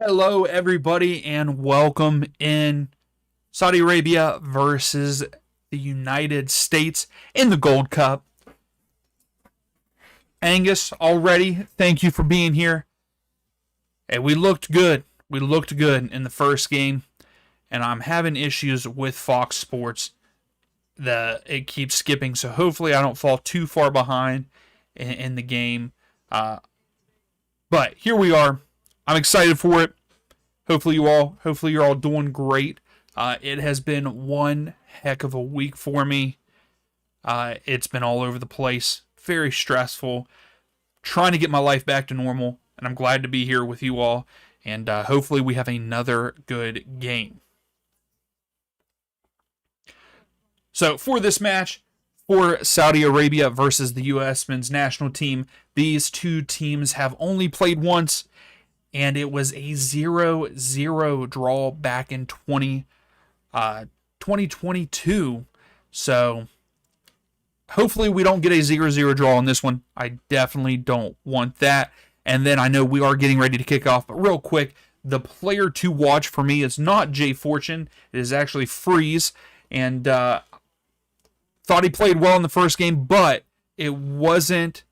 Hello, everybody, and welcome in Saudi Arabia versus the United States in the Gold Cup. Angus, already, thank you for being here. Hey, we looked good. We looked good in the first game, and I'm having issues with Fox Sports. It keeps skipping, so hopefully I don't fall too far behind in the game. But here we are. I'm excited for it. Hopefully you're all doing great. It has been one heck of a week for me. It's been all over the place, very stressful, trying to get my life back to normal, and I'm glad to be here with you all, and hopefully we have another good game. So for this match, for Saudi Arabia versus the U.S. men's national team, these two teams have only played once, and it was a 0-0 draw back in 2022. So hopefully we don't get a 0-0 draw on this one. I definitely don't want that. And then I know we are getting ready to kick off, but real quick, the player to watch for me is not Jay Fortune. It is actually Freeze. And thought he played well in the first game, but it wasn't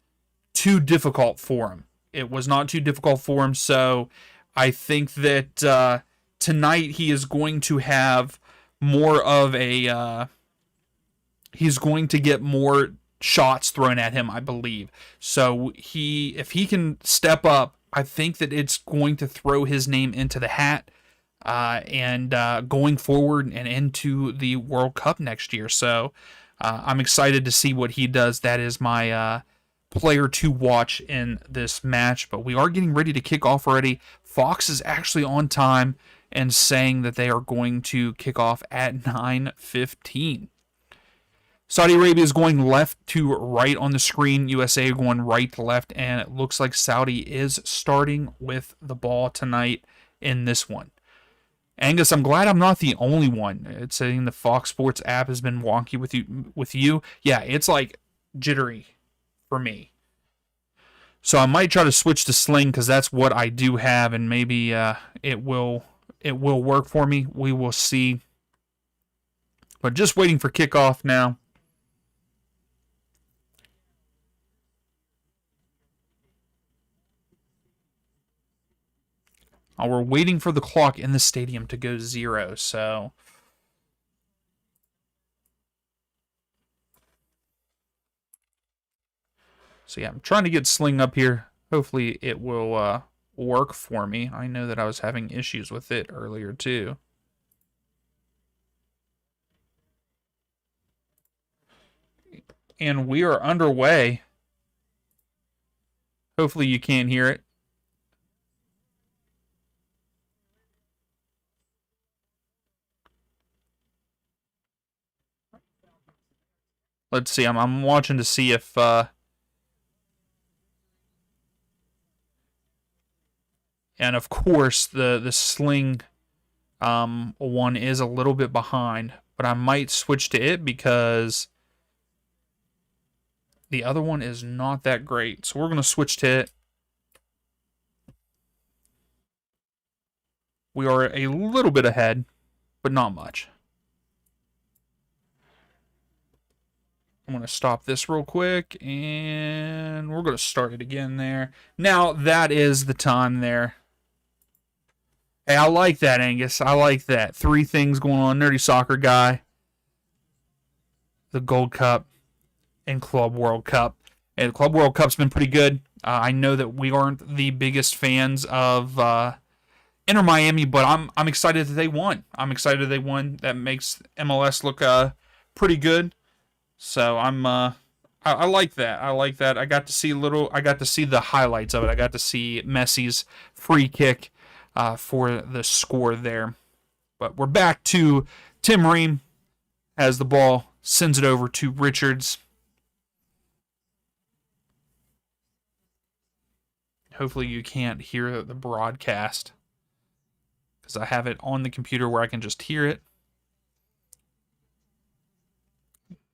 too difficult for him. It was not too difficult for him, so I think that tonight he is going to have more of a... he's going to get more shots thrown at him, I believe. So if he can step up, I think that it's going to throw his name into the hat and going forward and into the World Cup next year. So I'm excited to see what he does. That is my player to watch in this match. But we are getting ready to kick off already. Fox is actually on time and saying that they are going to kick off at 9:15. Saudi Arabia is going left to right on the screen. USA going right to left. And it looks like Saudi is starting with the ball tonight in this one. Angus, I'm glad I'm not the only one. It's saying the Fox Sports app has been wonky with you. Yeah, it's like jittery for me. So I might try to switch to Sling because that's what I do have, and maybe it will work for me. We will see. But just waiting for kickoff now. We're waiting for the clock in the stadium to go 0, so... So yeah, I'm trying to get Sling up here. Hopefully it will work for me. I know that I was having issues with it earlier too. And we are underway. Hopefully you can't hear it. Let's see. I'm watching to see if and of course the sling one is a little bit behind, but I might switch to it because the other one is not that great. So we're going to switch to it. We are a little bit ahead, but not much. I'm going to stop this real quick, and we're going to start it again there. Now, that is the time there. Hey, I like that, Angus. I like that. 3 things going on. Nerdy Soccer Guy, the Gold Cup, and Club World Cup. And the Club World Cup's been pretty good. I know that we aren't the biggest fans of Inter Miami, but I'm excited that they won. I'm excited they won. That makes MLS look pretty good. So I like that. I like that. I got to see the highlights of it. I got to see Messi's free kick for the score there. But we're back to Tim Ream as the ball sends it over to Richards. Hopefully you can't hear the broadcast because I have it on the computer where I can just hear it.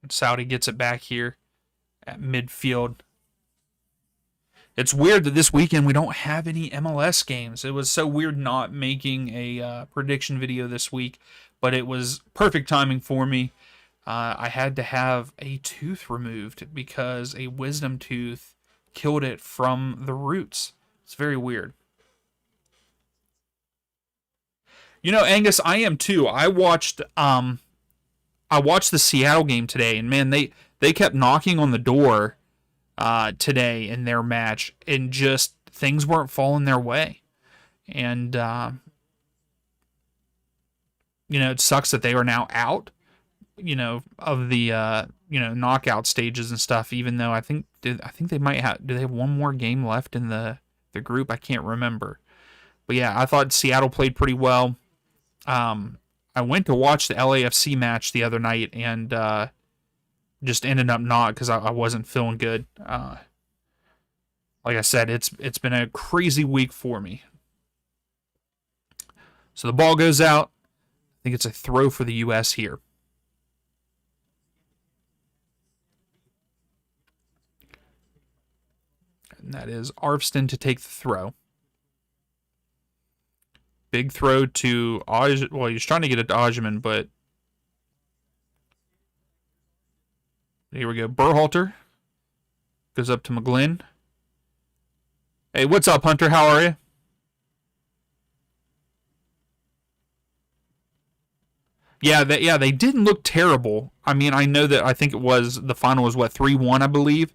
Saudi gets it back here at midfield. It's weird that this weekend we don't have any MLS games. It was so weird not making a prediction video this week, but it was perfect timing for me. I had to have a tooth removed because a wisdom tooth killed it from the roots. It's very weird. You know, Angus, I am too. I watched the Seattle game today, and man, they kept knocking on the door today in their match, and just things weren't falling their way. And it sucks that they are now out, of the knockout stages and stuff. Even though I think they might have. Do they have one more game left in the group? I can't remember. But yeah, I thought Seattle played pretty well. I went to watch the LAFC match the other night and just ended up not because I wasn't feeling good. Like I said, it's been a crazy week for me. So the ball goes out. I think it's a throw for the U.S. here. And that is Arvston to take the throw. Big throw to well, he's trying to get it to Ajman, but here we go. Berhalter goes up to McGlynn. Hey, what's up, Hunter? How are you? Yeah, they didn't look terrible. I mean, I know that I think the final was 3-1, I believe.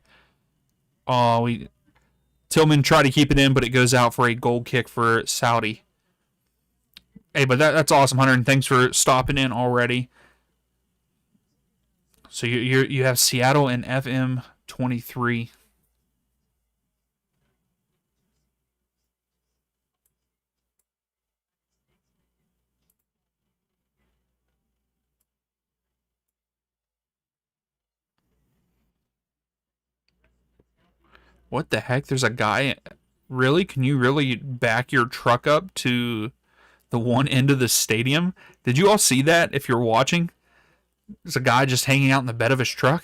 Tillman tried to keep it in, but it goes out for a goal kick for Saudi. Hey, but that's awesome, Hunter, and thanks for stopping in already. So you have Seattle and FM 23. What the heck? There's a guy. Really? Can you really back your truck up to the one end of the stadium? Did you all see that if you're watching? There's a guy just hanging out in the bed of his truck.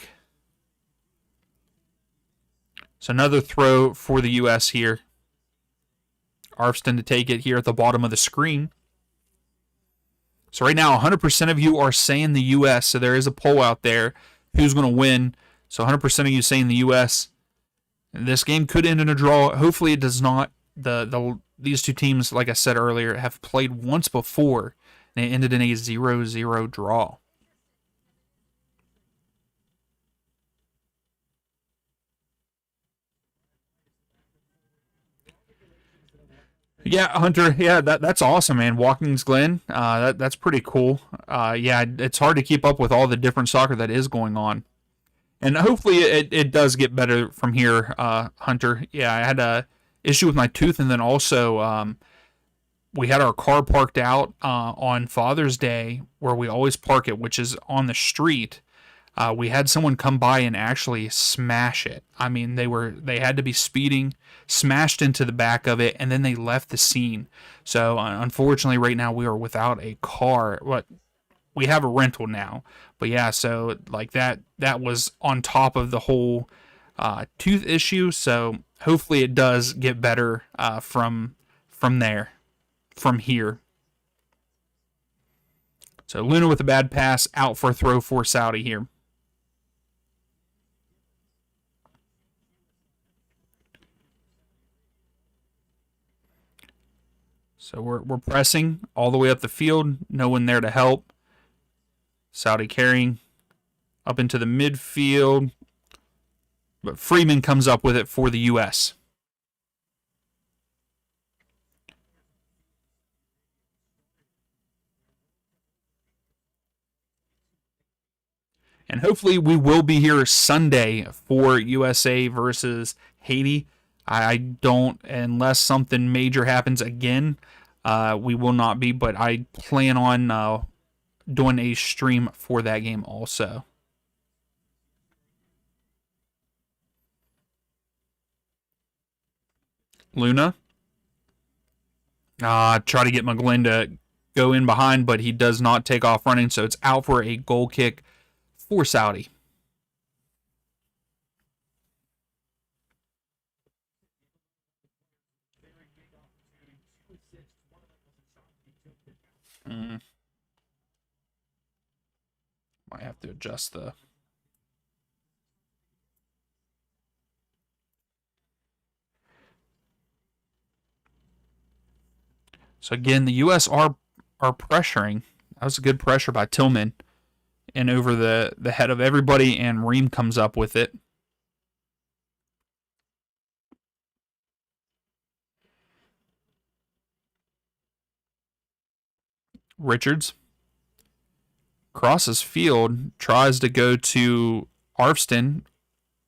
So another throw for the U.S. here. Arvston to take it here at the bottom of the screen. So right now, 100% of you are saying the U.S., so there is a poll out there. Who's going to win? So 100% of you saying the U.S. This game could end in a draw. Hopefully it does not. These two teams, like I said earlier, have played once before, and it ended in a 0-0 draw. Yeah, Hunter. Yeah, that's awesome, man. Watkins Glen. That's pretty cool. Yeah, it's hard to keep up with all the different soccer that is going on, and hopefully it does get better from here, Hunter. Yeah, I had a issue with my tooth, and then also we had our car parked out on Father's Day where we always park it, which is on the street. We had someone come by and actually smash it. I mean, they had to be speeding, smashed into the back of it, and then they left the scene. So unfortunately, right now we are without a car. What we have a rental now, but yeah, so like that was on top of the whole tooth issue. So hopefully it does get better from there, from here. So Luna with a bad pass, out for a throw for Saudi here. So we're pressing all the way up the field. No one there to help. Saudi carrying up into the midfield. But Freeman comes up with it for the U.S. And hopefully we will be here Sunday for USA versus Haiti. I don't, unless something major happens again, we will not be. But I plan on doing a stream for that game also. Luna. Try to get McGlynn to go in behind, but he does not take off running, so it's out for a goal kick for Saudi. Might have to adjust the... So again, the U.S. are pressuring. That was a good pressure by Tillman. And over the head of everybody, and Ream comes up with it. Richards crosses field, tries to go to Arfston.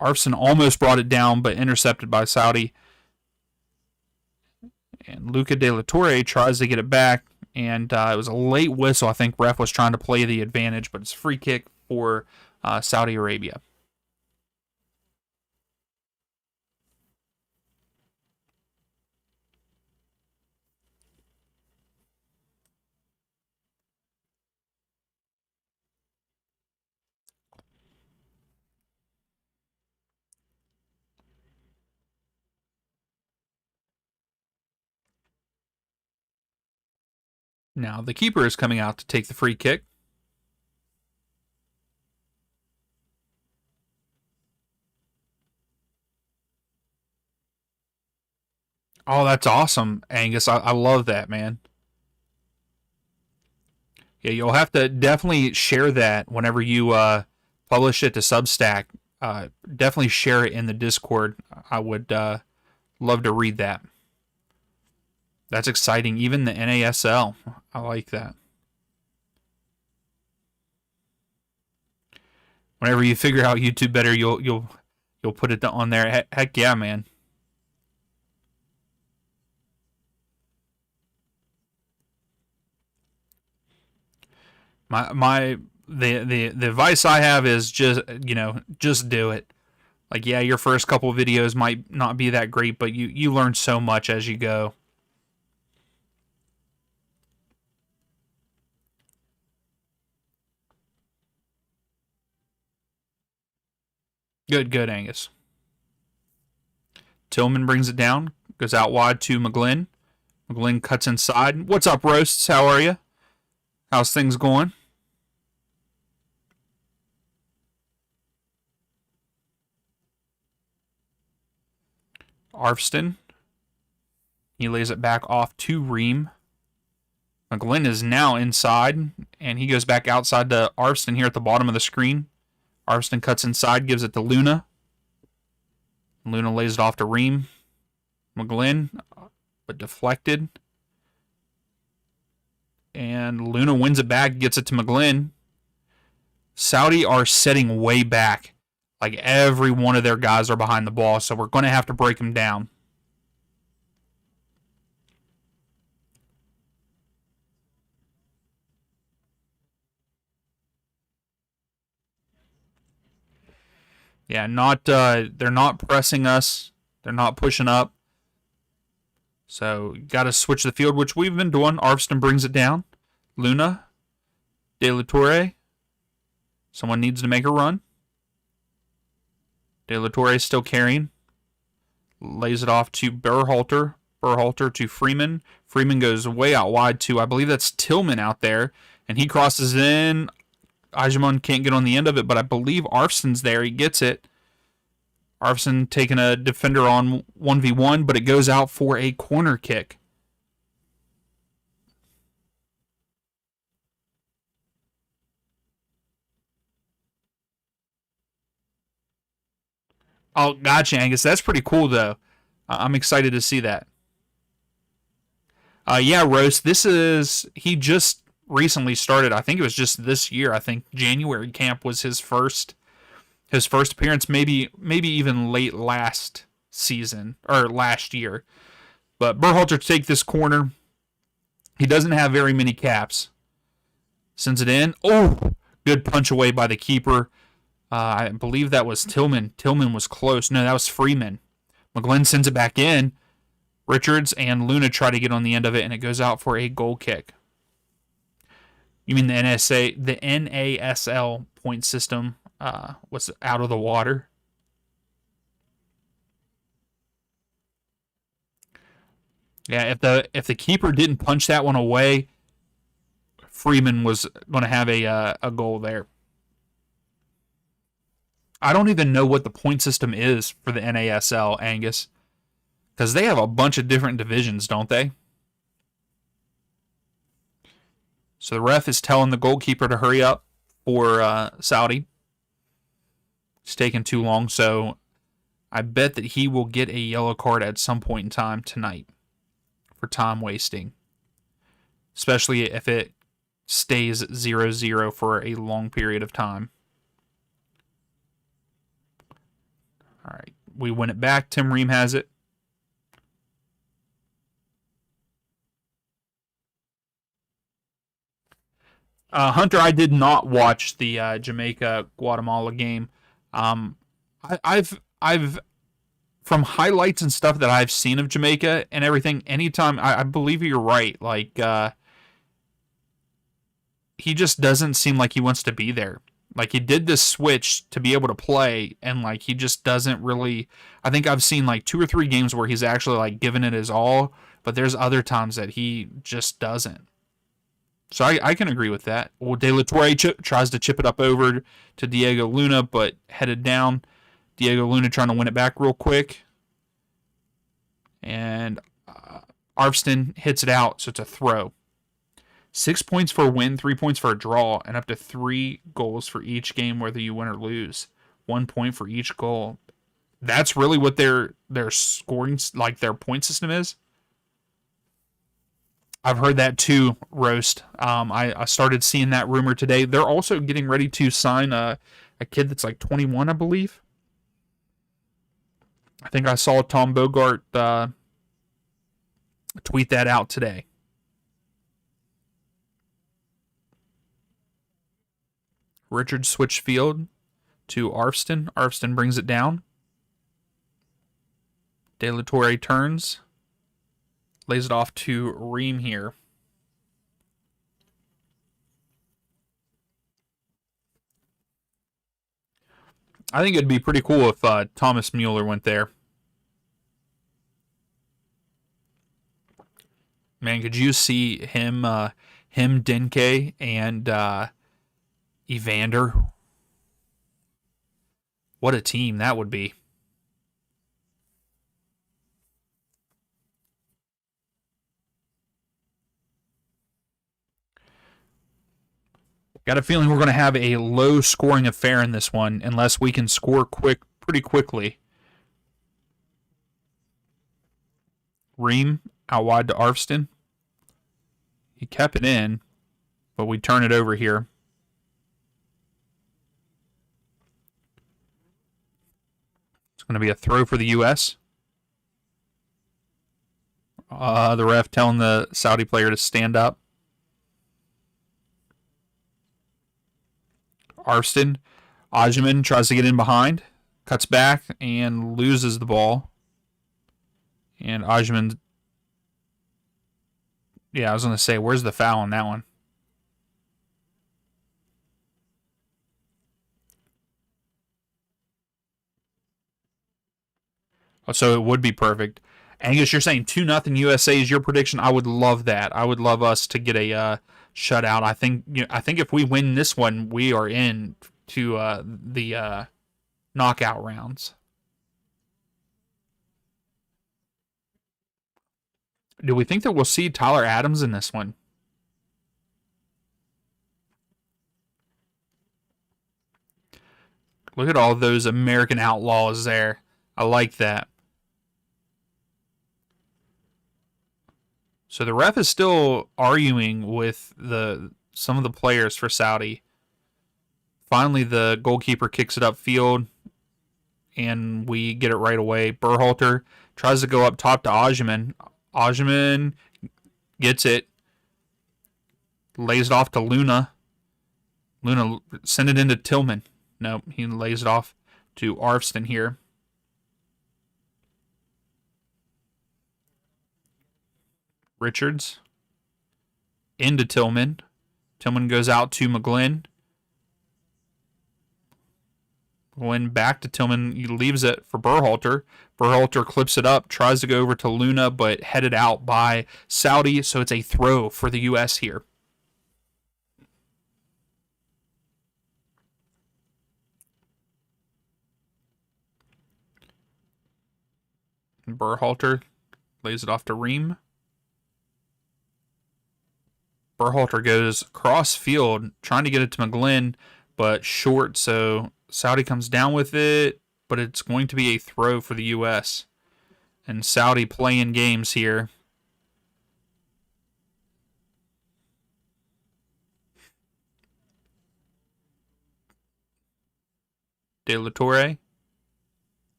Arfston almost brought it down, but intercepted by Saudi. And Luca De La Torre tries to get it back, and it was a late whistle. I think ref was trying to play the advantage, but it's a free kick for Saudi Arabia. Now the keeper is coming out to take the free kick. Oh, that's awesome, Angus. I love that, man. Yeah, you'll have to definitely share that whenever you publish it to Substack. Definitely share it in the Discord. I would love to read that. That's exciting. Even the NASL. I like that. Whenever you figure out YouTube better, you'll put it on there. Heck yeah, man. The advice I have is just do it. Like, yeah, your first couple of videos might not be that great, but you learn so much as you go. Good, Angus. Tillman brings it down, goes out wide to McGlynn. McGlynn cuts inside. What's up, Roasts? How are you? How's things going? Arfston. He lays it back off to Ream. McGlynn is now inside, and he goes back outside to Arfston here at the bottom of the screen. Arfston cuts inside, gives it to Luna. Luna lays it off to Ream. McGlynn, but deflected. And Luna wins it back, gets it to McGlynn. Saudi are setting way back. Like, every one of their guys are behind the ball, so we're going to have to break them down. Yeah, they're not pressing us. They're not pushing up. So got to switch the field, which we've been doing. Arvston brings it down. Luna, De La Torre. Someone needs to make a run. De La Torre is still carrying. Lays it off to Berhalter. Berhalter to Freeman. Freeman goes way out wide to, I believe that's Tillman out there. And he crosses in. Ajimon can't get on the end of it, but I believe Arvston's there. He gets it. Arvston taking a defender on 1v1, but it goes out for a corner kick. Oh, gotcha, Angus. That's pretty cool, though. I'm excited to see that. Yeah, Roast. He just recently started. I think it was just this year. I think January camp was his first appearance. Maybe even late last season or last year. But Berhalter to take this corner. He doesn't have very many caps. Sends it in. Oh, good punch away by the keeper. I believe that was Tillman. Tillman was close. No, that was Freeman. McGlynn sends it back in. Richards and Luna try to get on the end of it, and it goes out for a goal kick. You mean the NASL point system was out of the water? Yeah, if the keeper didn't punch that one away, Freeman was going to have a goal there. I don't even know what the point system is for the NASL, Angus, because they have a bunch of different divisions, don't they? So the ref is telling the goalkeeper to hurry up for Saudi. It's taking too long, so I bet that he will get a yellow card at some point in time tonight for time wasting, especially if it stays 0-0 for a long period of time. All right, we win it back. Tim Ream has it. Hunter, I did not watch the Jamaica Guatemala game. I've from highlights and stuff that I've seen of Jamaica and everything. Anytime I believe you're right. Like he just doesn't seem like he wants to be there. Like he did this switch to be able to play, and like he just doesn't really. I think I've seen like 2 or 3 games where he's actually like given it his all, but there's other times that he just doesn't. So I can agree with that. Well, De La Torre tries to chip it up over to Diego Luna, but headed down. Diego Luna trying to win it back real quick. And Arvston hits it out, so it's a throw. 6 points for a win, 3 points for a draw, and up to 3 goals for each game, whether you win or lose. 1 point for each goal. That's really what their scoring, like their point system is. I've heard that too, Roast. I started seeing that rumor today. They're also getting ready to sign a kid that's like 21, I believe. I think I saw Tom Bogart tweet that out today. Richard switched field to Arvston. Arvston brings it down. De La Torre turns. Lays it off to Ream here. I think it'd be pretty cool if Thomas Mueller went there. Man, could you see him, Denke, and Evander? What a team that would be. Got a feeling we're going to have a low-scoring affair in this one unless we can score pretty quickly. Ream out wide to Arvston. He kept it in, but we turn it over here. It's going to be a throw for the U.S. The ref telling the Saudi player to stand up. Arvston. Ajman tries to get in behind. Cuts back and loses the ball. And Ajman, yeah, I was going to say, where's the foul on that one? Oh, so it would be perfect. Angus, you're saying 2-0 USA is your prediction. I would love that. I would love us to get a shutout. I think if we win this one, we are in to the knockout rounds. Do we think that we'll see Tyler Adams in this one? Look at all those American outlaws there. I like that. So the ref is still arguing with some of the players for Saudi. Finally, the goalkeeper kicks it upfield, and we get it right away. Berhalter tries to go up top to Ajman. Ajman gets it, lays it off to Luna. Luna send it into Tillman. Nope, he lays it off to Arfston here. Richards into Tillman. Tillman goes out to McGlynn. McGlynn back to Tillman. He leaves it for Berhalter. Berhalter clips it up, tries to go over to Luna, but headed out by Saudi, so it's a throw for the U.S. here. Berhalter lays it off to Ream. Berhalter goes cross field, trying to get it to McGlynn, but short, so Saudi comes down with it, but it's going to be a throw for the U.S. And Saudi playing games here. De La Torre.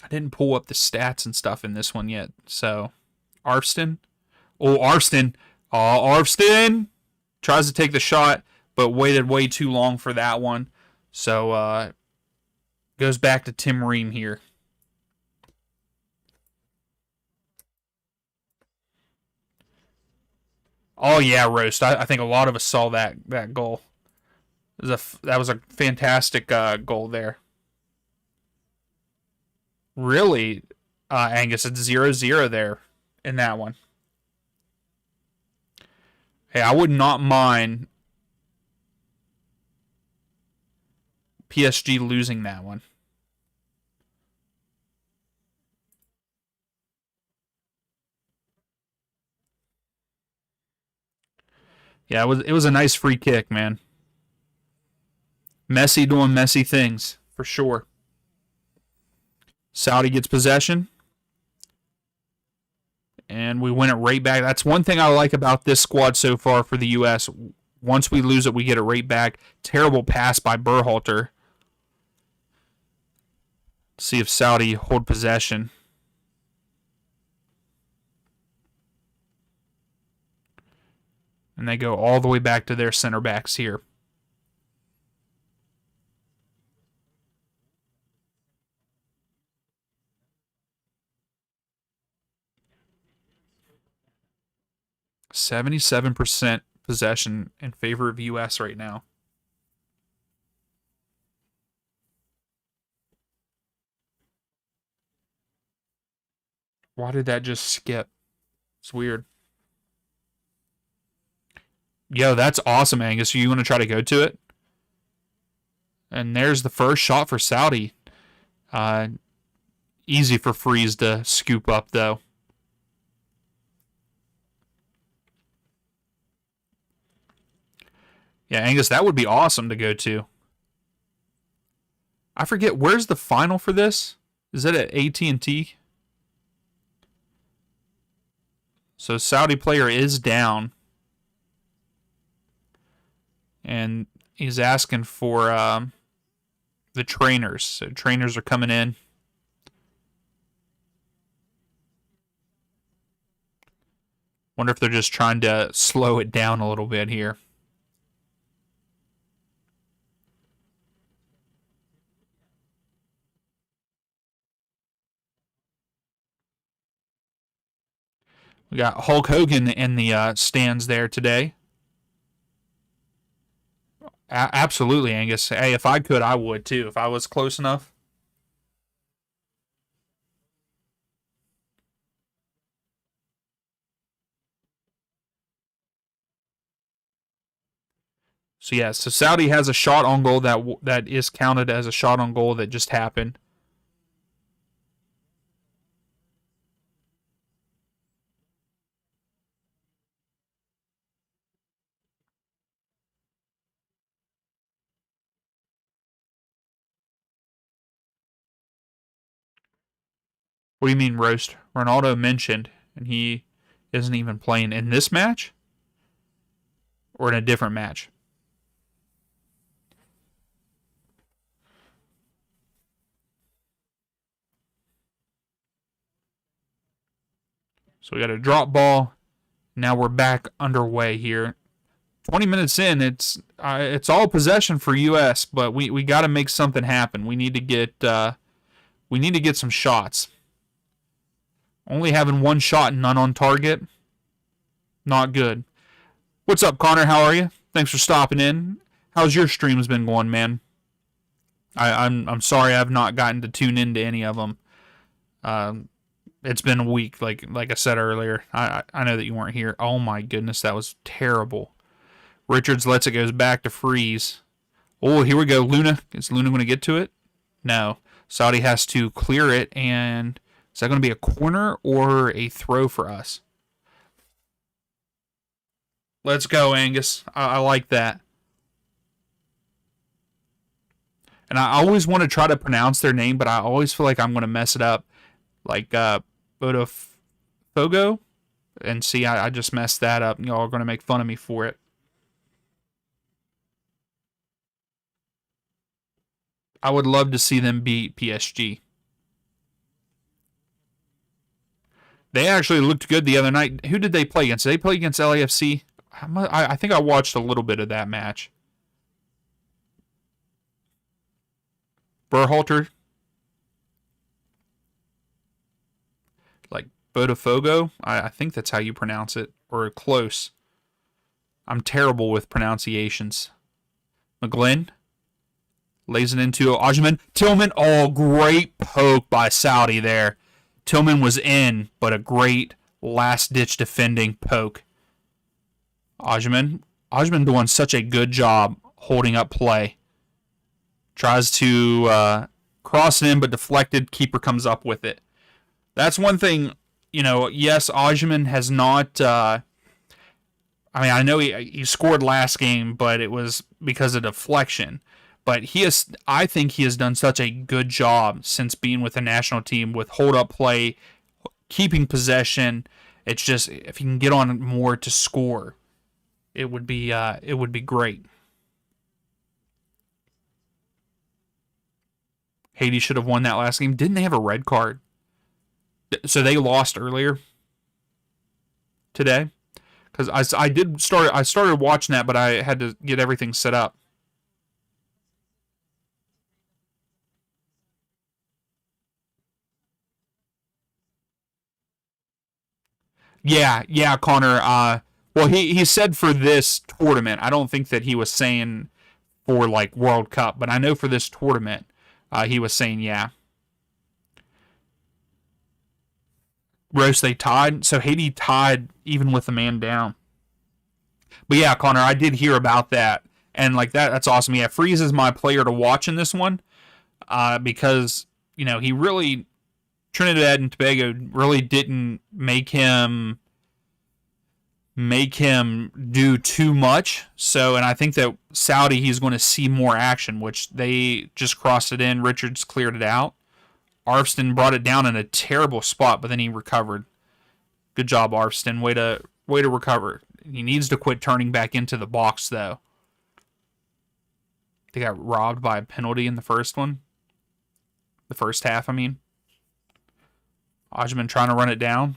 I didn't pull up the stats and stuff in this one yet, so Arfston. Oh, Arfston. Oh, Arfston tries to take the shot, but waited way too long for that one. So, goes back to Tim Ream here. Oh, yeah, Roast. I think a lot of us saw that goal. That was a fantastic goal there. Really, Angus, it's 0-0 there in that one. Hey, I would not mind PSG losing that one. Yeah, it was a nice free kick, man. Messi doing messy things, for sure. Saudi gets possession. And we win it right back. That's one thing I like about this squad so far for the U.S. Once we lose it, we get it right back. Terrible pass by Berhalter. See if Saudi hold possession. And they go all the way back to their center backs here. %77 possession in favor of U.S. right now. Why did that just skip? It's weird. Yo, that's awesome, Angus. You want to try to go to it? And there's the first shot for Saudi. Easy for Freeze to scoop up, though. Yeah, Angus, that would be awesome to go to. I forget, where's the final for this? Is it at AT&T? So Saudi player is down. And he's asking for the trainers. So trainers are coming in. Wonder if they're just trying to slow it down a little bit here. We got Hulk Hogan in the stands there today. Absolutely, Angus. Hey, if I could, I would too. If I was close enough. So yeah, so Saudi has a shot on goal that is counted as a shot on goal that just happened. What do you mean roast? Ronaldo mentioned, and he isn't even playing in this match or in a different match. So we got a drop ball. Now we're back underway here. 20 minutes in, it's all possession for US, but we got to make something happen. We need to get some shots. Only having one shot and none on target, not good. What's up, Connor? How are you? Thanks for stopping in. How's your streams been going, man? I'm sorry I've not gotten to tune into any of them. It's been a week, like I said earlier. I know that you weren't here. Oh my goodness, that was terrible. Richards lets it goes back to Freeze. Oh, here we go. Luna. Is Luna going to get to it? No. Saudi has to clear it, and is that going to be a corner or a throw for us? Let's go, Angus. I like that. And I always want to try to pronounce their name, but I always feel like I'm going to mess it up. Like Botafogo. And see, I just messed that up. Y'all are going to make fun of me for it. I would love to see them beat PSG. They actually looked good the other night. Who did they play against? Did they play against LAFC? I think I watched a little bit of that match. Berhalter. Like Botafogo? I think that's how you pronounce it. Or close. I'm terrible with pronunciations. McGlynn. Lays it into Ajman. Tillman. Oh, great poke by Saudi there. Tillman was in, but a great last-ditch defending poke. Ajman doing such a good job holding up play. Tries to cross it in, but deflected. Keeper comes up with it. That's one thing, yes, Ajman has not... I know he scored last game, but it was because of deflection. But I think he has done such a good job since being with the national team with hold-up play, keeping possession. It's just, if he can get on more to score, it would be great. Haiti should have won that last game. Didn't they have a red card? So they lost earlier today? Because I started watching that, but I had to get everything set up. Yeah, Connor. Well, he said for this tournament. I don't think that he was saying for like World Cup, but I know for this tournament, he was saying yeah. Roast, they tied, so Haiti tied even with the man down. But yeah, Connor, I did hear about that, and like that's awesome. Yeah, Freeze is my player to watch in this one, because he really Trinidad and Tobago really didn't make him do too much. So, and I think that Saudi, he's going to see more action, which they just crossed it in. Richards cleared it out. Arfston brought it down in a terrible spot, but then he recovered. Good job, Arfston. Way to recover. He needs to quit turning back into the box, though. They got robbed by a penalty in the first one. The first half, I mean. Ajman trying to run it down.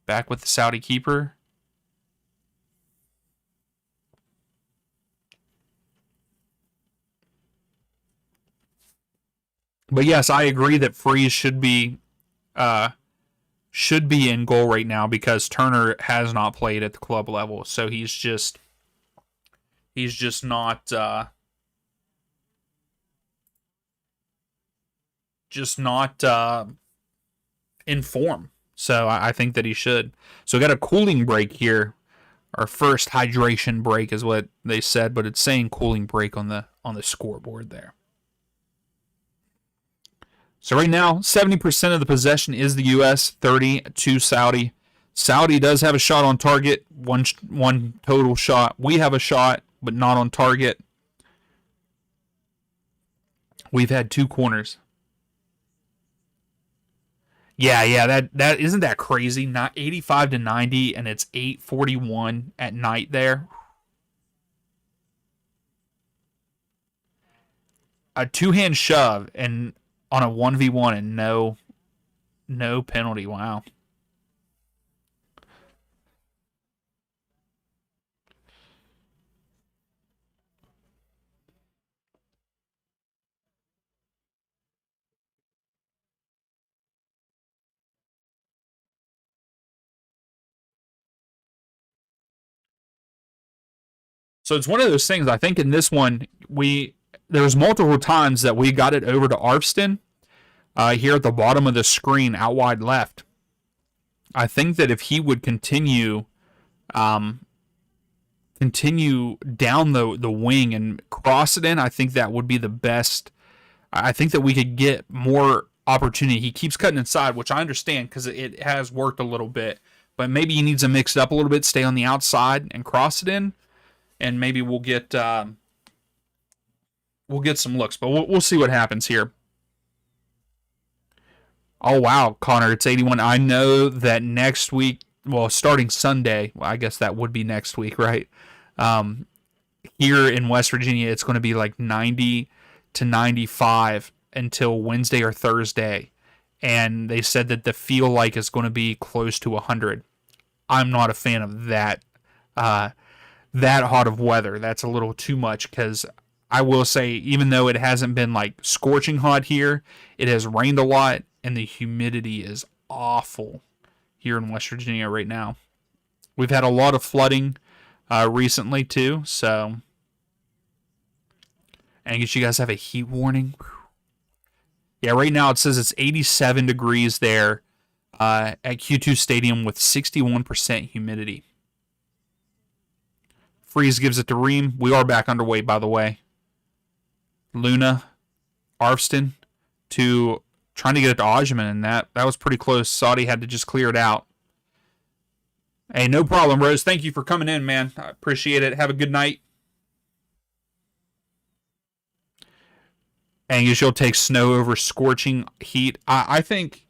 Back with the Saudi keeper. But yes, I agree that Freeze should be should be in goal right now because Turner has not played at the club level, so he's just not in form. So I think that he should. So we got a cooling break here. Our first hydration break is what they said, but it's saying cooling break on the scoreboard there. So right now, 70% of the possession is the U.S., 30 to Saudi. Saudi does have a shot on target, one total shot. We have a shot, but not on target. We've had 2 corners. Yeah, that isn't that crazy? Not 85 to 90, and it's 8:41 at night there. A 2-hand shove and on a 1v1 and no penalty. Wow. So it's one of those things. I think in this one there was multiple times that we got it over to Arvston here at the bottom of the screen, out wide left. I think that if he would continue down the wing and cross it in, I think that would be the best. I think that we could get more opportunity. He keeps cutting inside, which I understand because it has worked a little bit, but maybe he needs to mix it up a little bit, stay on the outside and cross it in, and maybe we'll get some looks. But we'll see what happens here. Oh, wow, Connor, it's 81. I know that next week, well, starting Sunday, well, I guess that would be next week, right? Here in West Virginia, it's going to be like 90 to 95 until Wednesday or Thursday. And they said that the feel like is going to be close to 100. I'm not a fan of that hot of weather. That's a little too much because I will say, even though it hasn't been like scorching hot here, it has rained a lot and the humidity is awful here in West Virginia right now. We've had a lot of flooding recently too, so and I guess you guys have a heat warning. Yeah, right now it says it's 87 degrees there at Q2 Stadium with 61% humidity. Freeze gives it to Ream. We are back underway, by the way. Luna, Arvston to trying to get it to Ajman, and that was pretty close. Saudi had to just clear it out. Hey, no problem, Rose. Thank you for coming in, man. I appreciate it. Have a good night. Angus, you'll take snow over scorching heat. I think,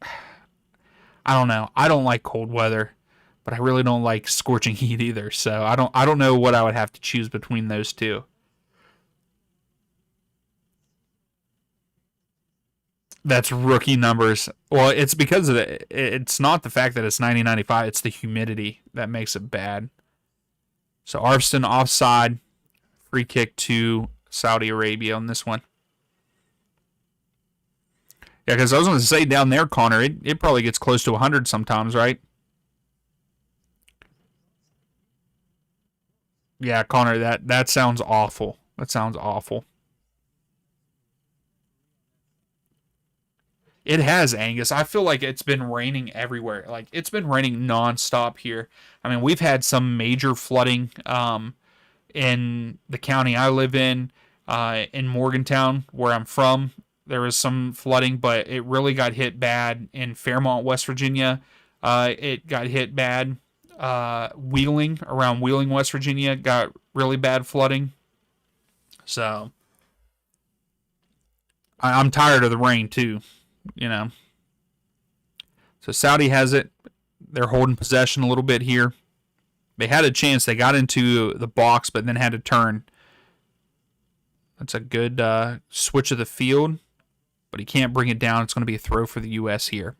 I don't know. I don't like cold weather, but I really don't like scorching heat either. So I don't know what I would have to choose between those two. That's rookie numbers. Well, it's because of it's not the fact that it's 90-95. It's the humidity that makes it bad. So Arvston offside. Free kick to Saudi Arabia on this one. Yeah, because I was going to say down there, Connor, it probably gets close to 100 sometimes, right? Yeah, Connor, that sounds awful. That sounds awful. It has, Angus. I feel like it's been raining everywhere. Like, it's been raining nonstop here. I mean, we've had some major flooding in the county I live in Morgantown, where I'm from. There was some flooding, but it really got hit bad in Fairmont, West Virginia. It got hit bad. Around Wheeling, West Virginia, got really bad flooding. So, I'm tired of the rain, too. You know. So Saudi has it. They're holding possession a little bit here. They had a chance. They got into the box, but then had to turn. That's a good switch of the field, but he can't bring it down. It's going to be a throw for the U.S. here.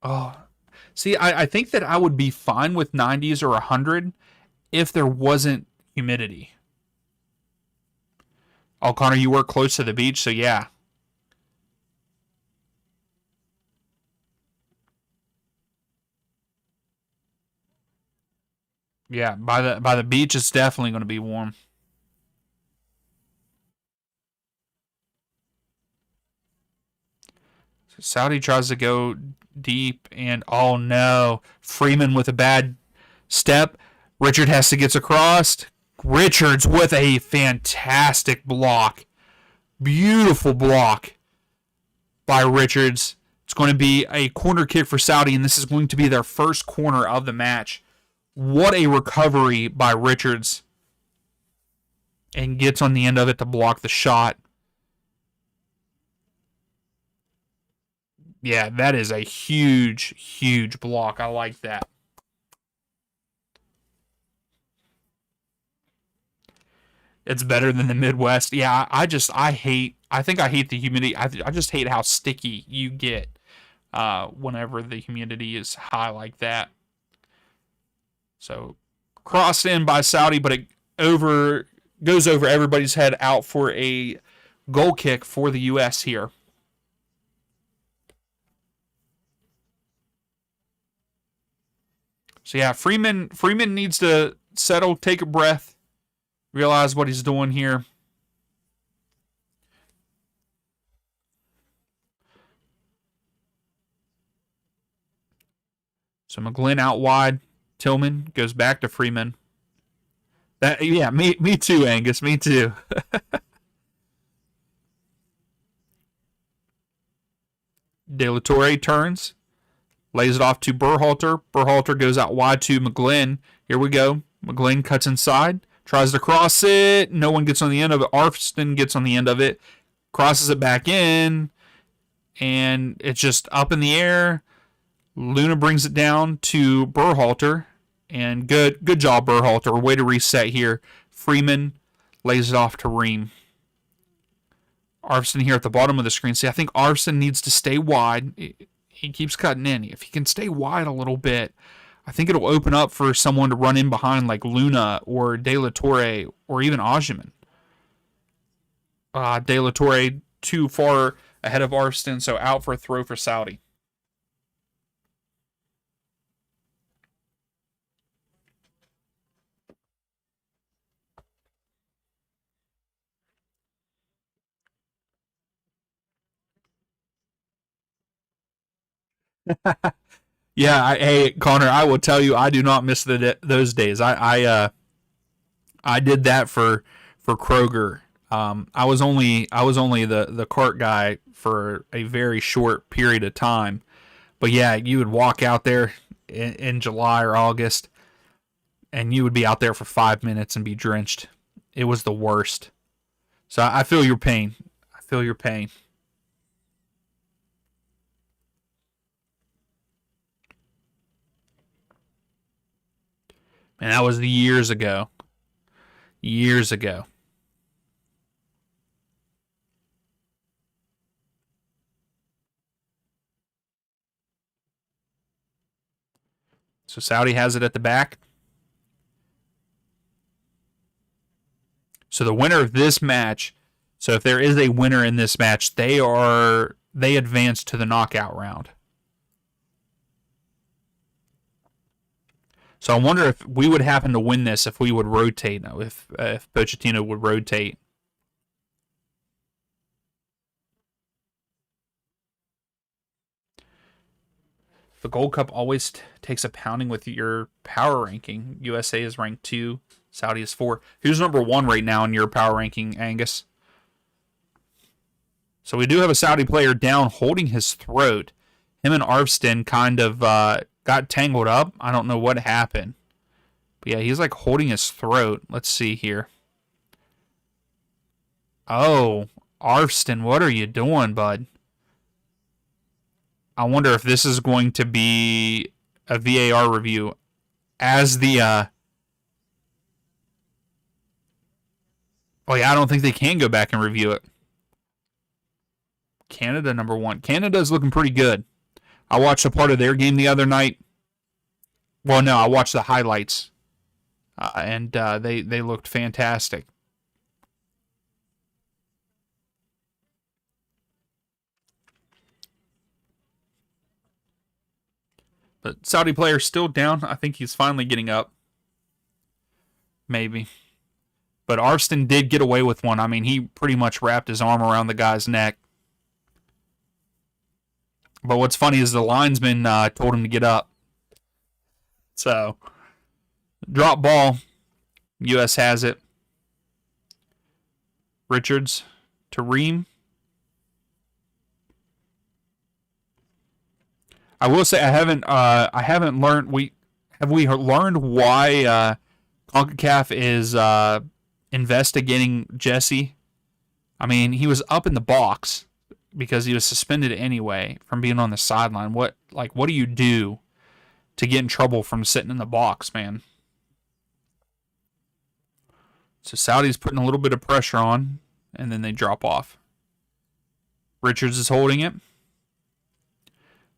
Oh, see, I think that I would be fine with 90s or 100 if there wasn't humidity. Oh, Connor, you work close to the beach, so yeah. Yeah, by the beach, it's definitely going to be warm. So Saudi tries to go deep, and oh no, Freeman with a bad step. Richard has to get across. Richards with a fantastic block. Beautiful block by Richards. It's going to be a corner kick for Saudi, and this is going to be their first corner of the match. What a recovery by Richards. And gets on the end of it to block the shot. Yeah, that is a huge, huge block. I like that. It's better than the Midwest. Yeah, I think I hate the humidity. I just hate how sticky you get whenever the humidity is high like that. So crossed in by Saudi, but it goes over everybody's head out for a goal kick for the U.S. here. So yeah, Freeman needs to settle, take a breath, realize what he's doing here. So McGlynn out wide. Tillman goes back to Freeman. Me too, Angus. Me too. De La Torre turns, lays it off to Berhalter. Berhalter goes out wide to McGlynn. Here we go. McGlynn cuts inside, tries to cross it. No one gets on the end of it. Arfston gets on the end of it, crosses it back in, and it's just up in the air. Luna brings it down to Berhalter, and good job, Berhalter. Way to reset here. Freeman lays it off to Ream. Arfston here at the bottom of the screen. See, I think Arfston needs to stay wide. He keeps cutting in. If he can stay wide a little bit, I think it'll open up for someone to run in behind like Luna or De La Torre or even Ojiman. De La Torre too far ahead of Arfston, so out for a throw for Saudi. Yeah, hey Connor, I will tell you, I do not miss those days. I did that for Kroger. I was only the cart guy for a very short period of time, but yeah, you would walk out there in July or August, and you would be out there for 5 minutes and be drenched. It was the worst. So I feel your pain. I feel your pain. And that was years ago. Years ago. So Saudi has it at the back. So the winner of this match, so if there is a winner in this match, they advance to the knockout round. So I wonder if we would happen to win this if we would rotate, if Pochettino would rotate. The Gold Cup always takes a pounding with your power ranking. USA is ranked 2, Saudi is 4. Who's number 1 right now in your power ranking, Angus? So we do have a Saudi player down holding his throat. Him and Arfston kind of got tangled up. I don't know what happened. But yeah, he's like holding his throat. Let's see here. Oh, Arfston, what are you doing, bud? I wonder if this is going to be a VAR review as the oh yeah, I don't think they can go back and review it. Canada number 1. Canada's looking pretty good. I watched a part of their game the other night. Well, no, I watched the highlights, and they looked fantastic. But Saudi player still down. I think he's finally getting up. Maybe. But Arston did get away with one. I mean, he pretty much wrapped his arm around the guy's neck. But what's funny is the linesman told him to get up. So, drop ball. U.S. has it. Richards to Ream. I will say I haven't learned. Have we learned why CONCACAF is investigating Jesse? I mean, he was up in the box because he was suspended anyway from being on the sideline. What do you do to get in trouble from sitting in the box, man? So Saudi's putting a little bit of pressure on, and then they drop off. Richards is holding it.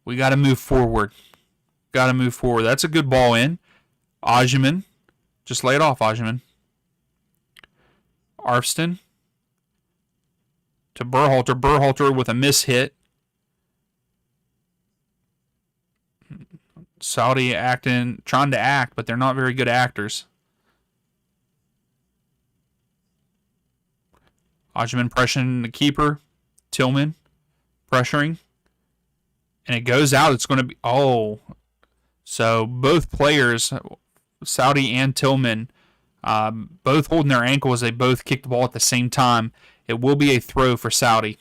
We got to move forward. That's a good ball in. Ajman. Just lay it off, Ajman. Arfston. To Berhalter. Berhalter with a miss hit. Saudi trying to act, but they're not very good actors. Ajman pressuring the keeper. Tillman pressuring. And it goes out. It's going to be... Oh. So both players, Saudi and Tillman, both holding their ankle as they both kick the ball at the same time. It will be a throw for Saudi.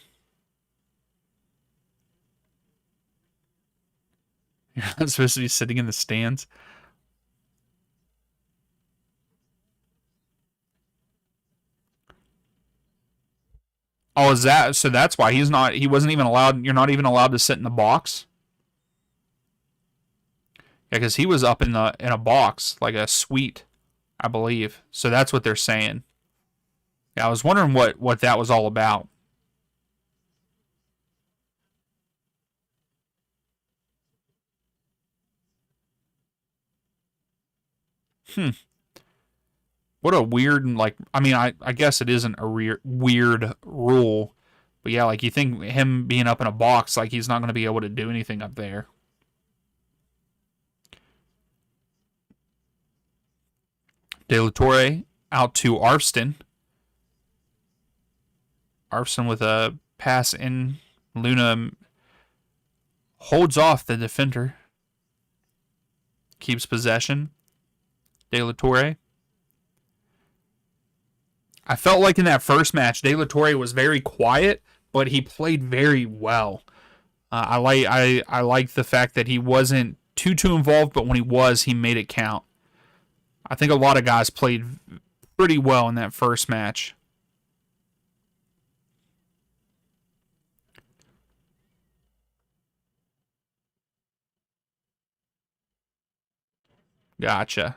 You're not supposed to be sitting in the stands. Oh, is that so? That's why he wasn't even allowed. You're not even allowed to sit in the box. Yeah, because he was up in a box, like a suite, I believe. So that's what they're saying. Yeah, I was wondering what that was all about. What a weird, I mean, I guess it isn't a weird rule, but yeah, you think him being up in a box, he's not going to be able to do anything up there. De La Torre out to Arfston. Arfston with a pass in. Luna holds off the defender. Keeps possession. De La Torre. I felt like in that first match, De La Torre was very quiet, but he played very well. I like the fact that he wasn't too involved, but when he was, he made it count. I think a lot of guys played pretty well in that first match. Gotcha.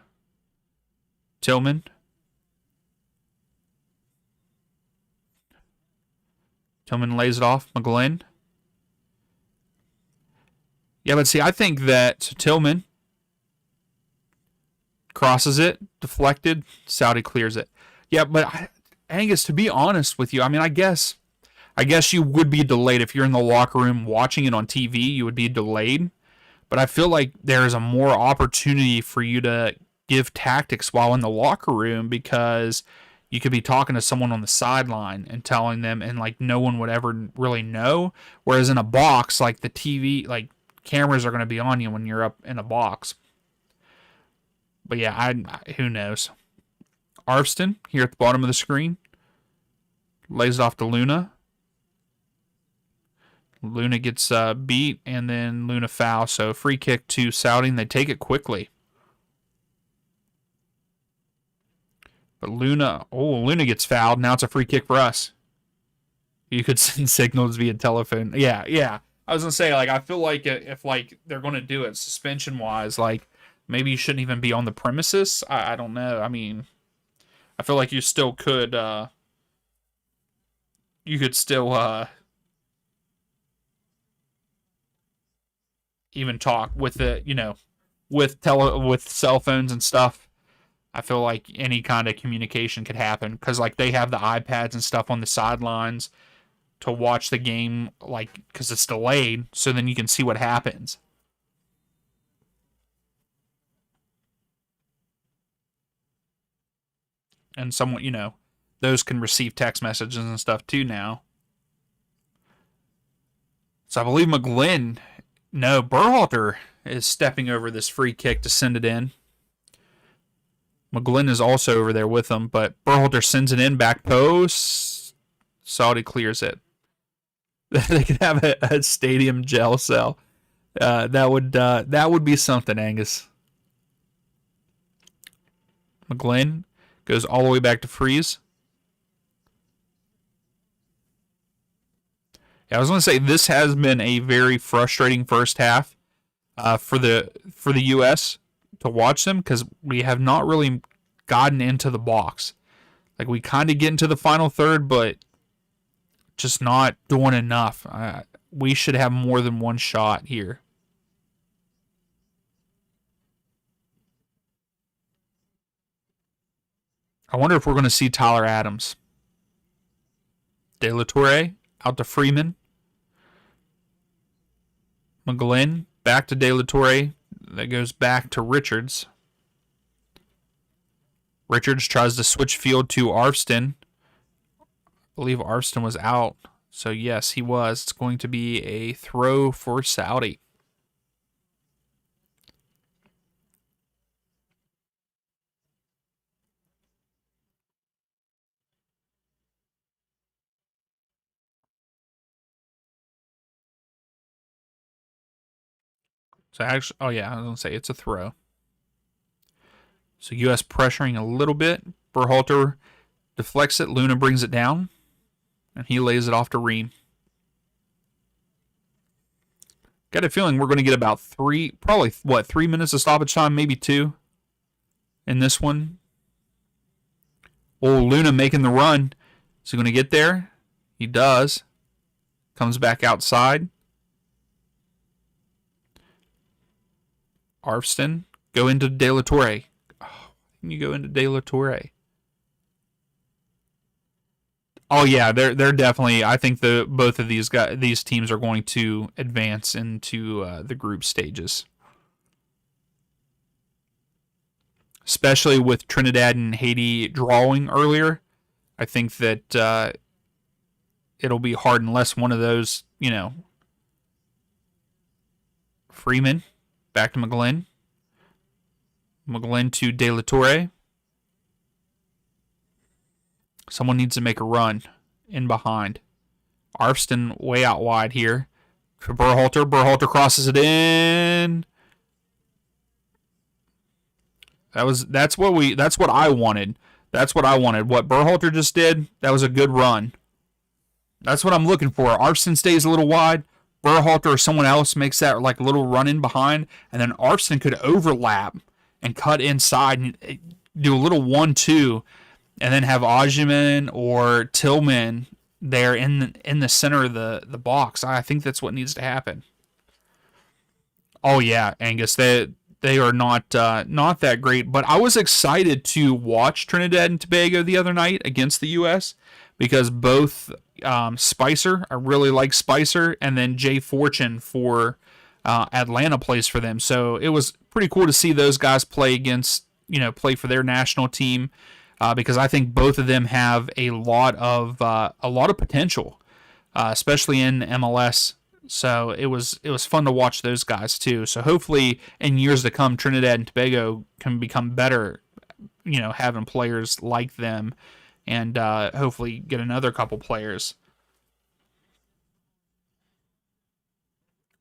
Tillman. Tillman lays it off. McGlynn. Yeah, but see, I think that Tillman crosses it, deflected, Saudi clears it. Yeah, but Angus, to be honest with you, I mean, I guess you would be delayed if you're in the locker room watching it on TV. You would be delayed, but I feel like there's a more opportunity for you to give tactics while in the locker room because you could be talking to someone on the sideline and telling them, and no one would ever really know. Whereas in a box, the TV, cameras are going to be on you when you're up in a box. But yeah, who knows? Arfston here at the bottom of the screen lays it off to Luna. Luna gets beat, and then Luna foul. So free kick to Saudi, and they take it quickly. But Luna gets fouled. Now it's a free kick for us. You could send signals via telephone. Yeah. I was gonna say, I feel like if they're gonna do it suspension wise, maybe you shouldn't even be on the premises. I don't know. I mean, I feel like you still could. You could still even talk with with cell phones and stuff. I feel like any kind of communication could happen because they have the iPads and stuff on the sidelines to watch the game, because it's delayed, so then you can see what happens. And someone, those can receive text messages and stuff too now. So I believe McGlynn, no, Berhalter is stepping over this free kick to send it in. McGlynn is also over there with them, but Berhalter sends it in, back post. Saudi clears it. They could have a stadium jail cell. That would be something, Angus. McGlynn goes all the way back to freeze. Yeah, I was going to say this has been a very frustrating first half for the U.S. to watch them because we have not really gotten into the box. Like we kind of get into the final third, but just not doing enough. We should have more than one shot here. I wonder if we're going to see Tyler Adams. De La Torre out to Freeman. McGlynn back to De La Torre. That goes back to Richards. Richards tries to switch field to Arvston. I believe Arvston was out. So, yes, he was. It's going to be a throw for Saudi. So, actually, oh, yeah, I was going to say it's a throw. So, U.S. pressuring a little bit. Berhalter deflects it. Luna brings it down. And he lays it off to Ream. Got a feeling we're going to get about 3 minutes of stoppage time, maybe 2 in this one. Oh, Luna making the run. Is he going to get there? He does. Comes back outside. Arvston. Go into De La Torre. Oh, can you go into De La Torre? Oh yeah, they're definitely. I think both of these teams are going to advance into the group stages, especially with Trinidad and Haiti drawing earlier. I think that it'll be hard unless one of those, Freeman back to McGlynn. McGlynn to De La Torre. Someone needs to make a run in behind. Arvston way out wide here. For Berhalter. Berhalter crosses it in. That's what I wanted. That's what I wanted. What Berhalter just did, that was a good run. That's what I'm looking for. Arvston stays a little wide. Berhalter or someone else makes that like little run in behind, and then Arvston could overlap and cut inside and do a little 1-2. And then have Ojiman or Tillman there in the center of the box. I think that's what needs to happen. Oh yeah, Angus, they are not that great. But I was excited to watch Trinidad and Tobago the other night against the U.S. because both Spicer, I really like Spicer, and then Jay Fortune for Atlanta plays for them. So it was pretty cool to see those guys play play for their national team. Because I think both of them have a lot of potential, especially in MLS. So it was fun to watch those guys too. So hopefully in years to come, Trinidad and Tobago can become better, having players like them, and hopefully get another couple players.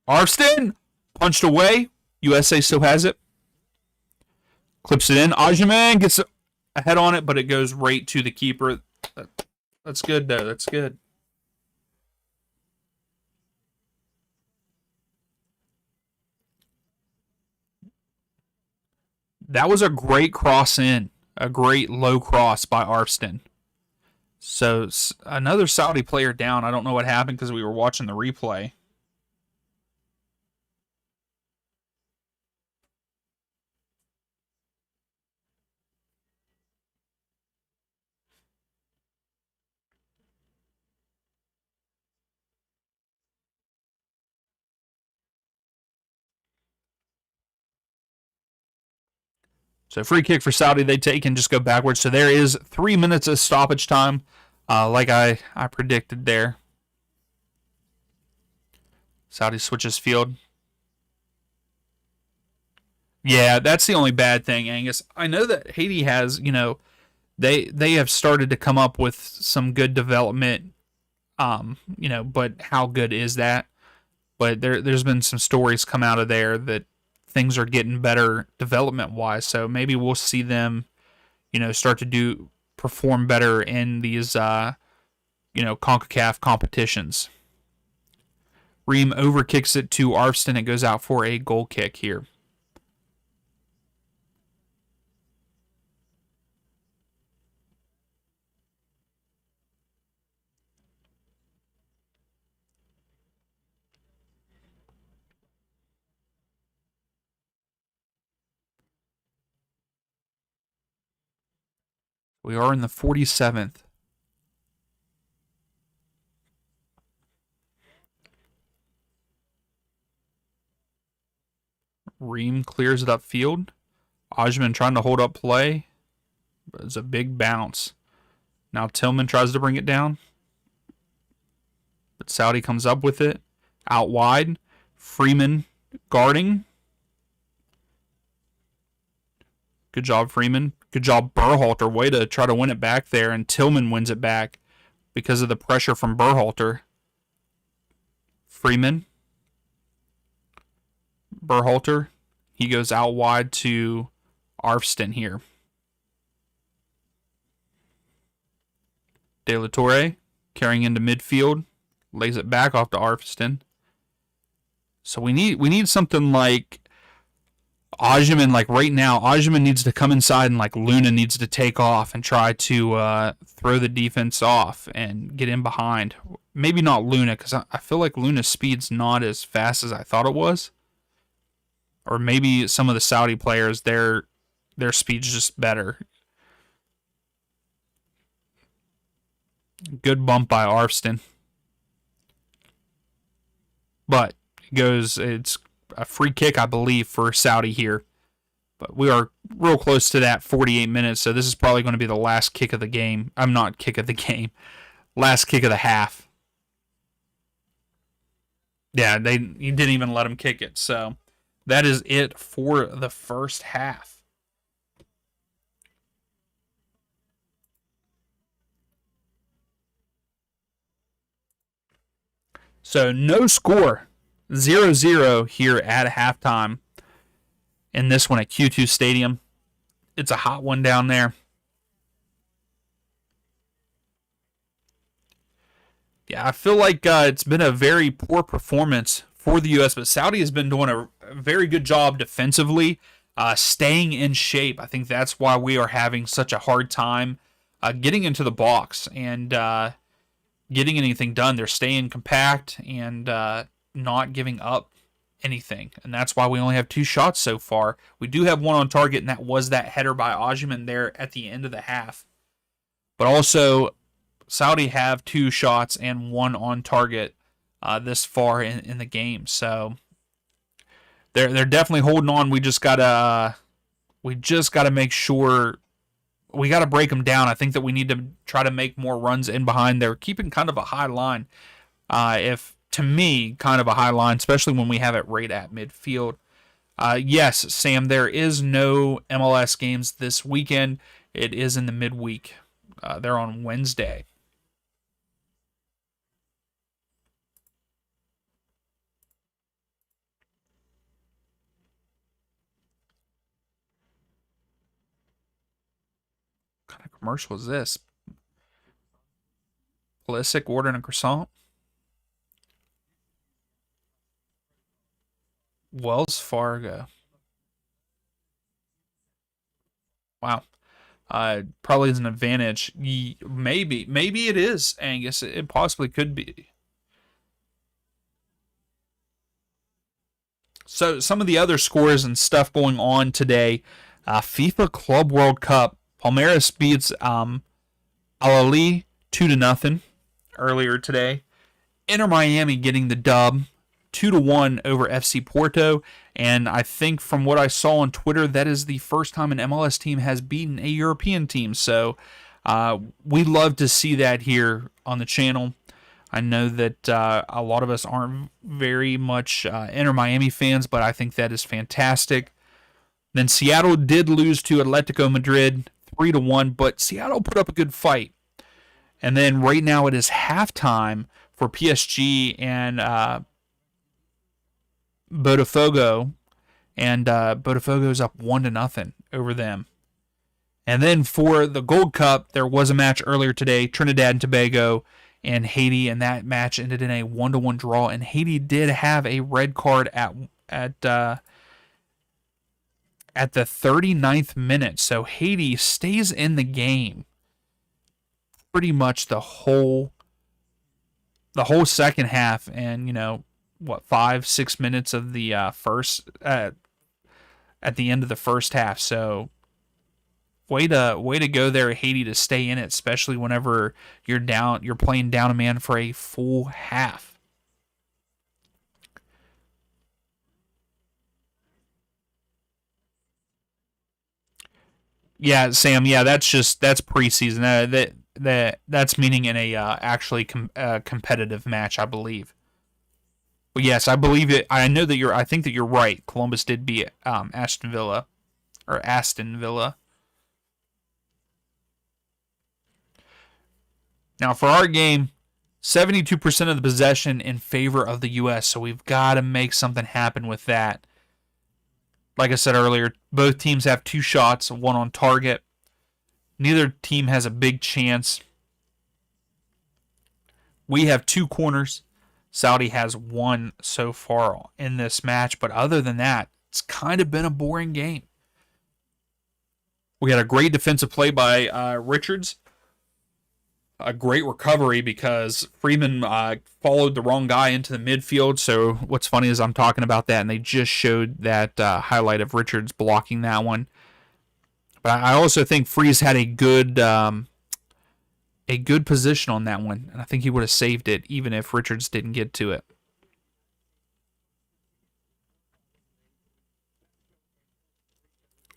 Arvston punched away. USA still has it. Clips it in. Ajiman gets a head on it, but it goes right to the keeper. That's good, though. That's good. That was a great cross in. A great low cross by Arvston. So another Saudi player down. I don't know what happened because we were watching the replay. So free kick for Saudi. They take and just go backwards. So there is 3 minutes of stoppage time, like I predicted there. Saudi switches field. Yeah, that's the only bad thing, Angus. I know that Haiti has, they have started to come up with some good development, but how good is that? But there's been some stories come out of there that things are getting better development-wise, so maybe we'll see them, start to perform better in these, CONCACAF competitions. Ream overkicks it to Arfston. It goes out for a goal kick here. We are in the 47th. Ream clears it upfield. Ajman trying to hold up play. But it's a big bounce. Now Tillman tries to bring it down. But Saudi comes up with it. Out wide. Freeman guarding. Good job, Freeman. Good job, Berhalter. Way to try to win it back there. And Tillman wins it back because of the pressure from Berhalter. Freeman. Berhalter. He goes out wide to Arfston here. De La Torre carrying into midfield. Lays it back off to Arfston. So we need something like Ajman, like right now, Ajman needs to come inside and like Luna needs to take off and try to throw the defense off and get in behind. Maybe not Luna, because I feel like Luna's speed's not as fast as I thought it was. Or maybe some of the Saudi players, their speed's just better. Good bump by Arfston. But it's a free kick, I believe, for Saudi here. But we are real close to that 48 minutes, so this is probably going to be the last kick of the game. I'm not kick of the game. Last kick of the half. Yeah, you didn't even let them kick it. So that is it for the first half. So no score. 0-0 here at halftime in this one at Q2 Stadium. It's a hot one down there. Yeah, I feel like it's been a very poor performance for the U.S., but Saudi has been doing a very good job defensively, staying in shape. I think that's why we are having such a hard time getting into the box and getting anything done. They're staying compact and not giving up anything, and that's why we only have 2 shots so far. We do have 1 on target, and that was that header by Ajman there at the end of the half. But also, Saudi have 2 shots and 1 on target this far in the game, so they're definitely holding on. We just gotta make sure. We got to break them down. I think that we need to try to make more runs in behind. They're keeping kind of a high line. To me, kind of a high line, especially when we have it right at midfield. Yes, Sam, there is no MLS games this weekend. It is in the midweek. They're on Wednesday. What kind of commercial is this? Pulisic ordering a croissant? Wells Fargo. Wow. Probably is an advantage. Maybe it is, Angus. It possibly could be. So some of the other scores and stuff going on today. FIFA Club World Cup. Palmeiras beats Al Ahly 2-0 earlier today. Inter Miami getting the dub 2-1 over FC Porto. And I think from what I saw on Twitter, that is the first time an MLS team has beaten a European team. So we love to see that here on the channel. I know that a lot of us aren't very much Inter Miami fans, but I think that is fantastic. Then Seattle did lose to Atletico Madrid 3-1, but Seattle put up a good fight. And then right now it is halftime for PSG and Botafogo, and Botafogo's up 1-0 over them. And then for the Gold Cup, there was a match earlier today, Trinidad and Tobago and Haiti, and that match ended in a 1-1 draw. And Haiti did have a red card at the 39th minute, so Haiti stays in the game pretty much the whole second half, and 5-6 minutes of the first at the end of the first half. So way to go there, Haiti, to stay in it, especially whenever you're playing down a man for a full half. Yeah, Sam. Yeah, that's preseason. That's meaning in a actually competitive match, I believe. But yes, I believe it. I think that you're right. Columbus did beat Aston Villa. Now for our game, 72% of the possession in favor of the U.S. So we've got to make something happen with that. Like I said earlier, both teams have 2 shots, 1 on target. Neither team has a big chance. We have 2 corners. Saudi has 1 so far in this match. But other than that, it's kind of been a boring game. We had a great defensive play by Richards. A great recovery because Freeman followed the wrong guy into the midfield. So what's funny is I'm talking about that, and they just showed that highlight of Richards blocking that one. But I also think Freeze had a good position on that one, and I think he would have saved it even if Richards didn't get to it.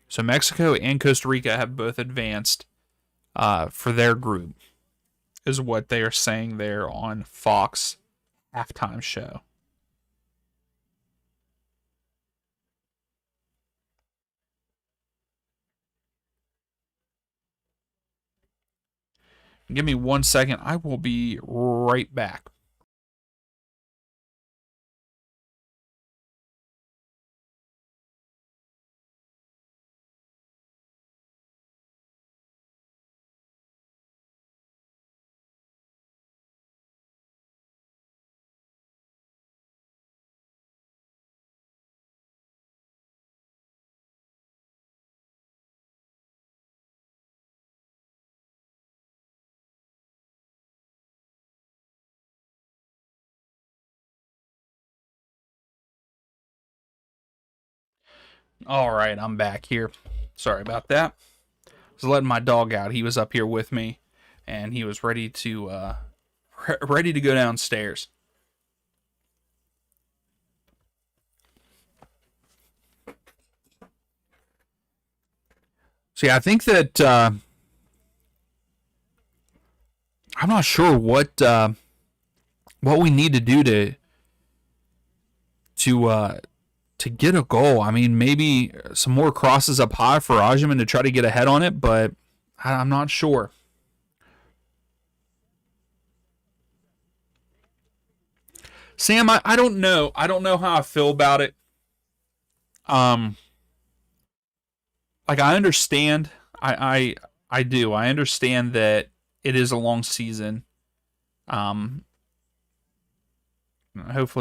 So Mexico and Costa Rica have both advanced for their group, is what they are saying there on Fox halftime show. Give me 1 second. I will be right back. All right, I'm back here. Sorry about that. I was letting my dog out. He was up here with me, and he was ready to go downstairs. So yeah, I think that I'm not sure what we need to do to get a goal. I mean, maybe some more crosses up high for Rajaman to try to get ahead on it, but I'm not sure. Sam, I don't know. I don't know how I feel about it. Like I understand. I do. I understand that it is a long season. Hopefully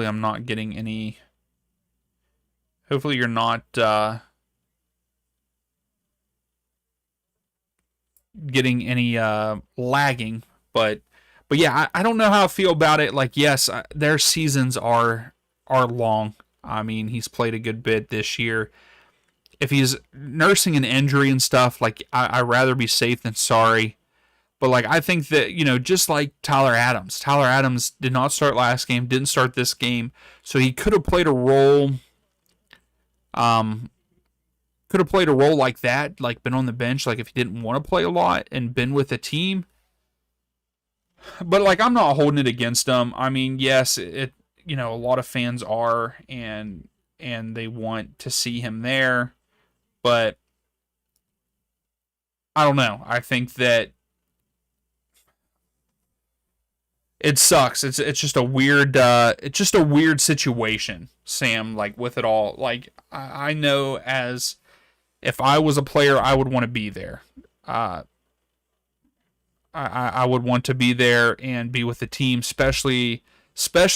I'm not getting any. Hopefully you're not getting any lagging, but yeah, I don't know how I feel about it. Like, yes, their seasons are long. I mean, he's played a good bit this year. If he's nursing an injury and stuff, like I'd rather be safe than sorry. But like I think that, just like Tyler Adams did not start last game, didn't start this game, so he could have played a role. Um, could have played a role like that, like been on the bench, like if he didn't want to play a lot and been with the team. But like I'm not holding it against him. I mean, yes, a lot of fans are, and they want to see him there, but I don't know. I think that it sucks. It's just a weird situation, Sam. Like with it all, like I know as if I was a player, I would want to be there. Uh, I would want to be there and be with the team, especially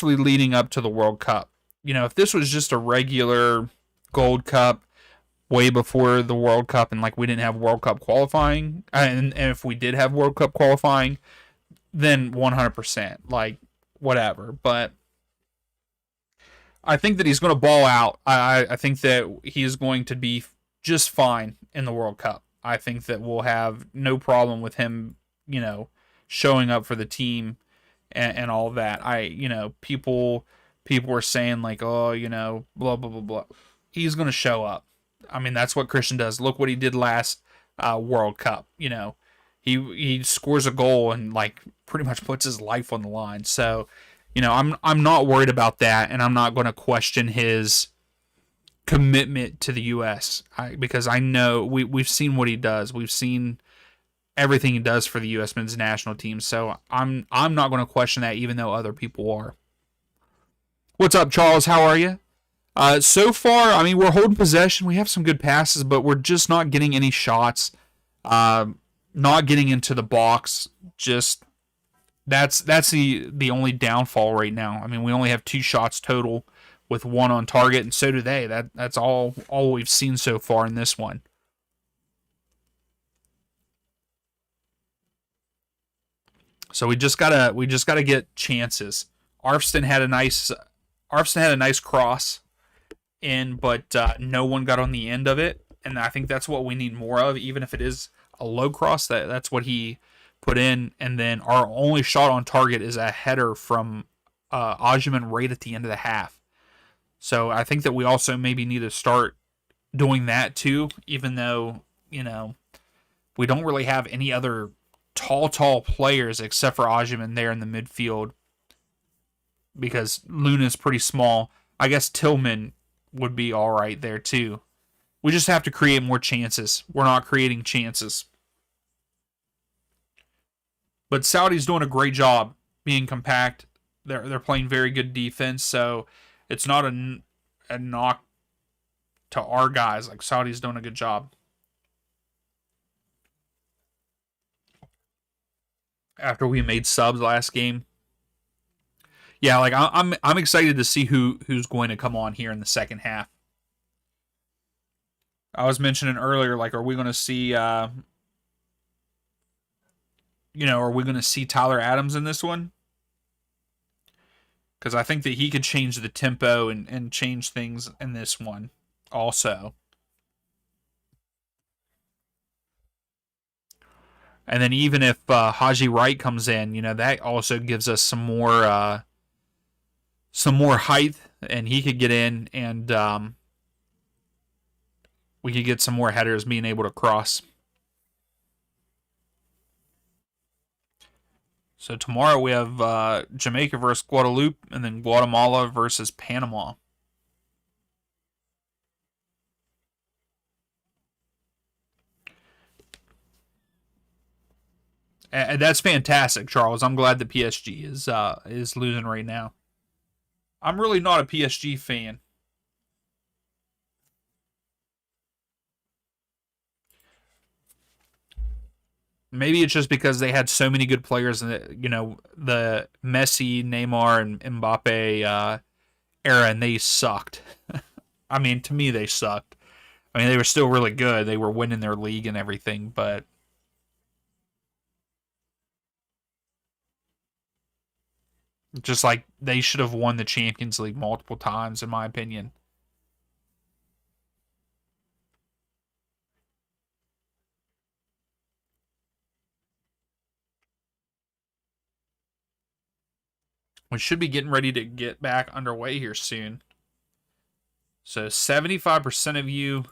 leading up to the World Cup. If this was just a regular Gold Cup way before the World Cup, and like we didn't have World Cup qualifying, and if we did have World Cup qualifying, then 100%, like whatever. But I think that he's going to ball out. I think that he is going to be just fine in the World Cup. I think that we'll have no problem with him, showing up for the team and all that. People are saying like, oh, blah blah blah blah. He's going to show up. I mean, that's what Christian does. Look what he did last World Cup. He scores a goal and like pretty much puts his life on the line. So, I'm not worried about that, and I'm not going to question his commitment to the U.S. Because I know we've seen what he does. We've seen everything he does for the U.S. men's national team. So I'm not going to question that, even though other people are. What's up, Charles? How are you? So far, I mean, we're holding possession. We have some good passes, but we're just not getting any shots. Not getting into the box. Just that's the only downfall right now. I mean, we only have 2 shots total, with 1 on target, and so do they. That's all we've seen so far in this one. So we just gotta get chances. Arfston had a nice cross in, but no one got on the end of it, and I think that's what we need more of. Even if it is a low cross, that's what he put in. And then our only shot on target is a header from Ojiman right at the end of the half. So I think that we also maybe need to start doing that too, even though, we don't really have any other tall players except for Ojiman there in the midfield, because Luna's pretty small. I guess Tillman would be all right there too. We just have to create more chances. We're not creating chances. But Saudi's doing a great job being compact. They're playing very good defense, so it's not a knock to our guys. Like, Saudi's doing a good job. After we made subs last game. Yeah, like I'm excited to see who's going to come on here in the second half. I was mentioning earlier, like, are we going to see are we going to see Tyler Adams in this one? Because I think that he could change the tempo and change things in this one also. And then even if Haji Wright comes in, that also gives us some more height, and he could get in, and we could get some more headers being able to cross. So tomorrow we have Jamaica versus Guadeloupe, and then Guatemala versus Panama. And that's fantastic, Charles. I'm glad the PSG is losing right now. I'm really not a PSG fan. Maybe it's just because they had so many good players in the Messi, Neymar, and Mbappe era, and they sucked. I mean, to me, they sucked. I mean, they were still really good. They were winning their league and everything, but just like they should have won the Champions League multiple times, in my opinion. We should be getting ready to get back underway here soon. So 75% of you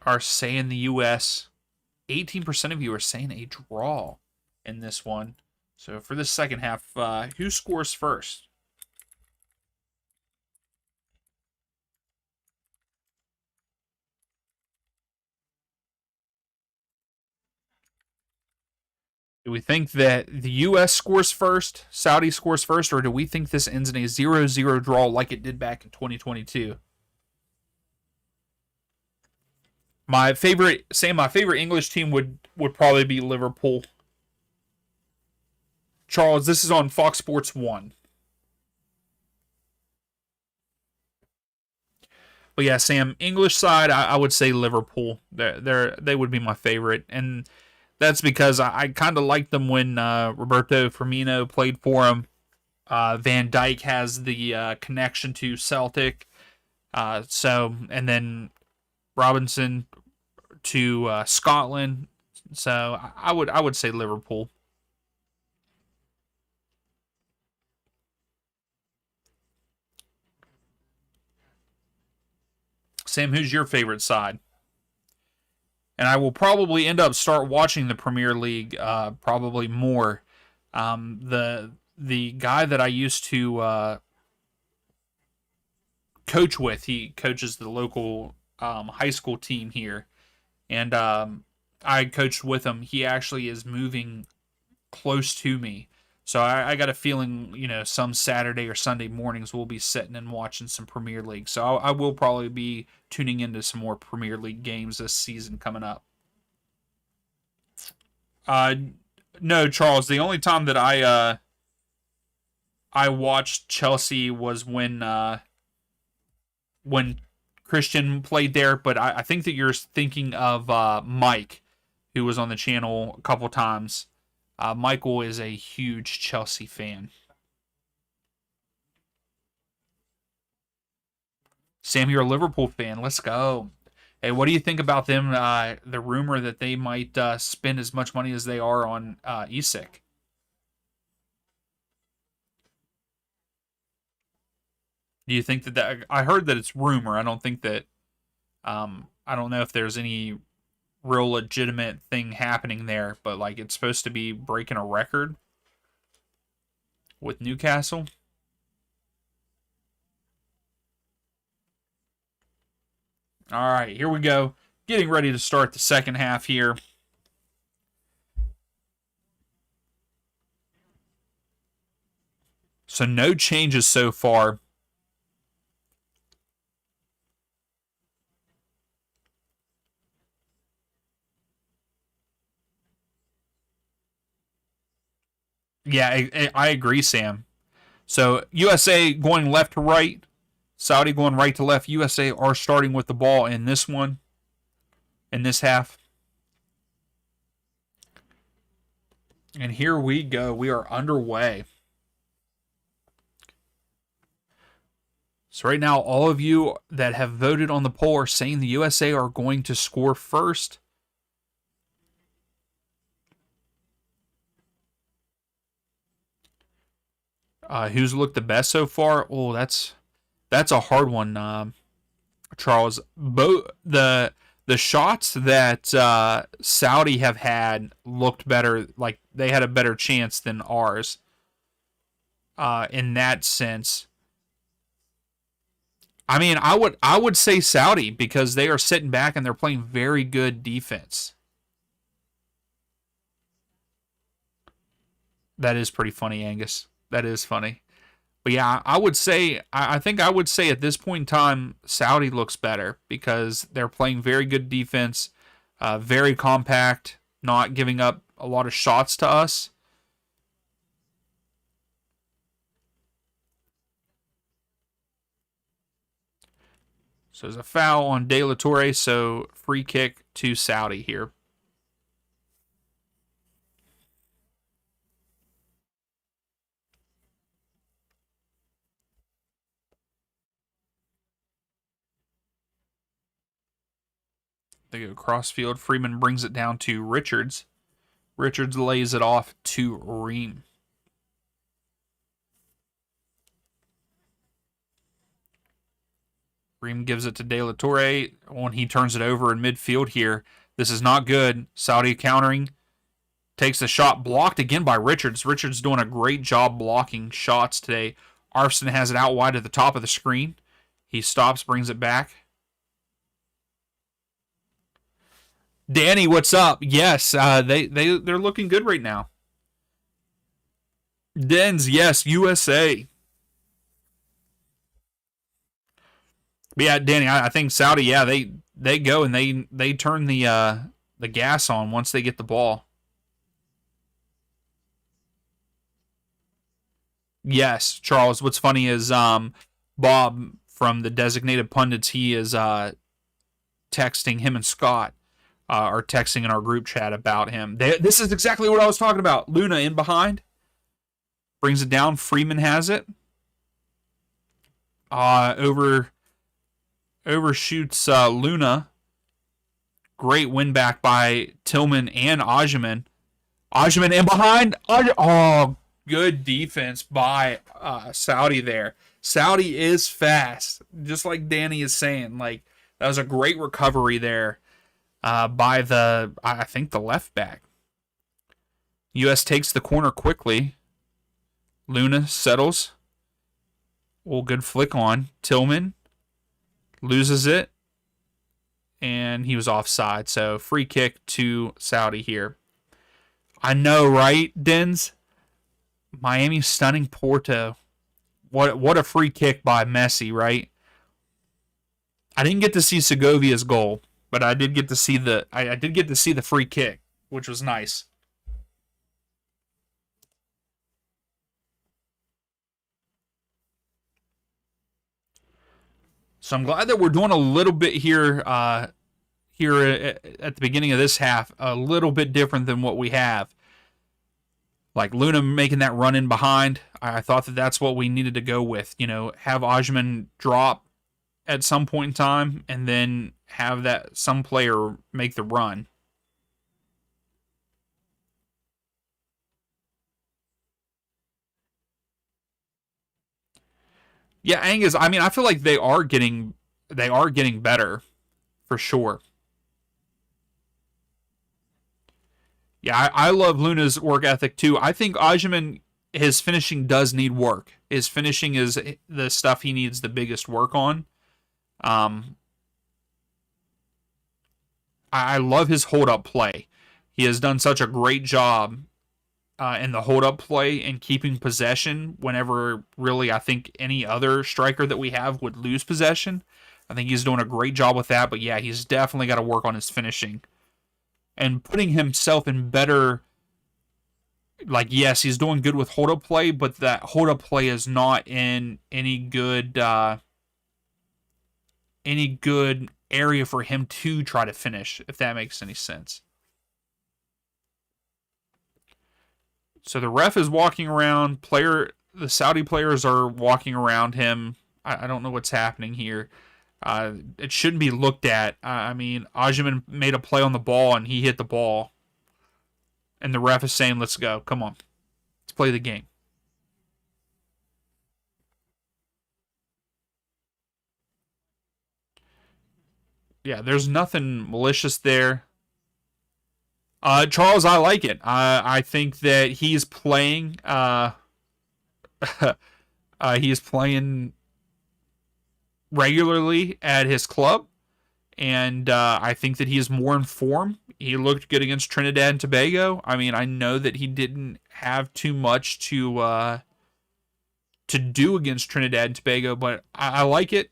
are saying the U.S. 18% of you are saying a draw in this one. So for the second half, who scores first? Do we think that the U.S. scores first, Saudi scores first, or do we think this ends in a 0-0 draw like it did back in 2022? My favorite English team would probably be Liverpool. Charles, this is on Fox Sports 1. But yeah, Sam, English side, I would say Liverpool. They would be my favorite, and that's because I kind of liked them when Roberto Firmino played for him. Van Dijk has the connection to Celtic, and then Robinson to Scotland. So I would say Liverpool. Sam, who's your favorite side? And I will probably end up start watching the Premier League probably more. The guy that I used to coach with, he coaches the local high school team here, and I coached with him. He actually is moving close to me. So I got a feeling, some Saturday or Sunday mornings we'll be sitting and watching some Premier League. So I will probably be tuning into some more Premier League games this season coming up. Uh, no, Charles. The only time that I watched Chelsea was when Christian played there. But I think that you're thinking of Mike, who was on the channel a couple times. Michael is a huge Chelsea fan. Sam, you're a Liverpool fan. Let's go. Hey, what do you think about them? The rumor that they might spend as much money as they are on Isak. Do you think that I heard that it's rumor. I don't think that. I don't know if there's any real legitimate thing happening there, but like it's supposed to be breaking a record with Newcastle. All right, here we go. Getting ready to start the second half here. So no changes so far. Yeah, I agree, Sam. So USA going left to right, Saudi going right to left. USA are starting with the ball in this one, in this half. And here we go. We are underway. So right now, all of you that have voted on the poll are saying the USA are going to score first. Who's looked the best so far? Oh, that's a hard one, Charles. Both the shots that Saudi have had looked better. Like they had a better chance than ours. In that sense. I mean, I would say Saudi because they are sitting back and they're playing very good defense. That is pretty funny, Angus. That is funny. But yeah, I would say I think I would say at this point in time, Saudi looks better because they're playing very good defense, very compact, not giving up a lot of shots to us. So there's a foul on De La Torre, so free kick to Saudi here. They go crossfield. Freeman brings it down to Richards. Richards lays it off to Ream. Ream gives it to De La Torre when he turns it over in midfield here. This is not good. Saudi countering. Takes the shot, blocked again by Richards. Richards doing a great job blocking shots today. Arfson has it out wide at the top of the screen. He stops, brings it back. Danny, what's up? Yes, they're looking good right now. Dens, yes, USA. But yeah, Danny, I think Saudi, yeah, they go and they turn the gas on once they get the ball. Yes, Charles. What's funny is Bob from the Designated Pundits, he is texting him and Scott are texting in our group chat about him. This is exactly what I was talking about. Luna in behind. Brings it down. Freeman has it. Overshoots Luna. Great win back by Tillman and Ajman. Ajman in behind. Oh, good defense by Saudi there. Saudi is fast, just like Danny is saying. Like, that was a great recovery there by I think the left back. U.S. takes the corner quickly. Luna settles. Oh, good flick on. Tillman loses it. And he was offside. So free kick to Saudi here. I know, right, Dens? Miami stunning Porto. What a free kick by Messi, right? I didn't get to see Segovia's goal, but I did get to see the free kick, which was nice. So I'm glad that we're doing a little bit here at the beginning of this half, a little bit different than what we have. Like Luna making that run in behind, I thought that that's what we needed to go with. You know, have Ajman drop at some point in time, and then have that some player make the run. Yeah, Angus. I mean, I feel like they are getting better for sure. Yeah, I love Luna's work ethic too. I think Ajman, his finishing does need work. His finishing is the stuff he needs the biggest work on. Um, I love his hold up play. He has done such a great job in the hold up play and keeping possession whenever really I think any other striker that we have would lose possession. I think he's doing a great job with that. But yeah, he's definitely got to work on his finishing and putting himself in better. Like, yes, he's doing good with hold up play, but that hold up play is not in any good area for him to try to finish, if that makes any sense. So the ref is walking around. The Saudi players are walking around him. I don't know what's happening here. It shouldn't be looked at. I mean, Ajman made a play on the ball and he hit the ball. And the ref is saying, let's go. Come on. Let's play the game. Yeah, there's nothing malicious there. Charles, I like it. I think that he's playing. He is playing regularly at his club, and I think that he is more in form. He looked good against Trinidad and Tobago. I mean, I know that he didn't have too much to do against Trinidad and Tobago, but I like it.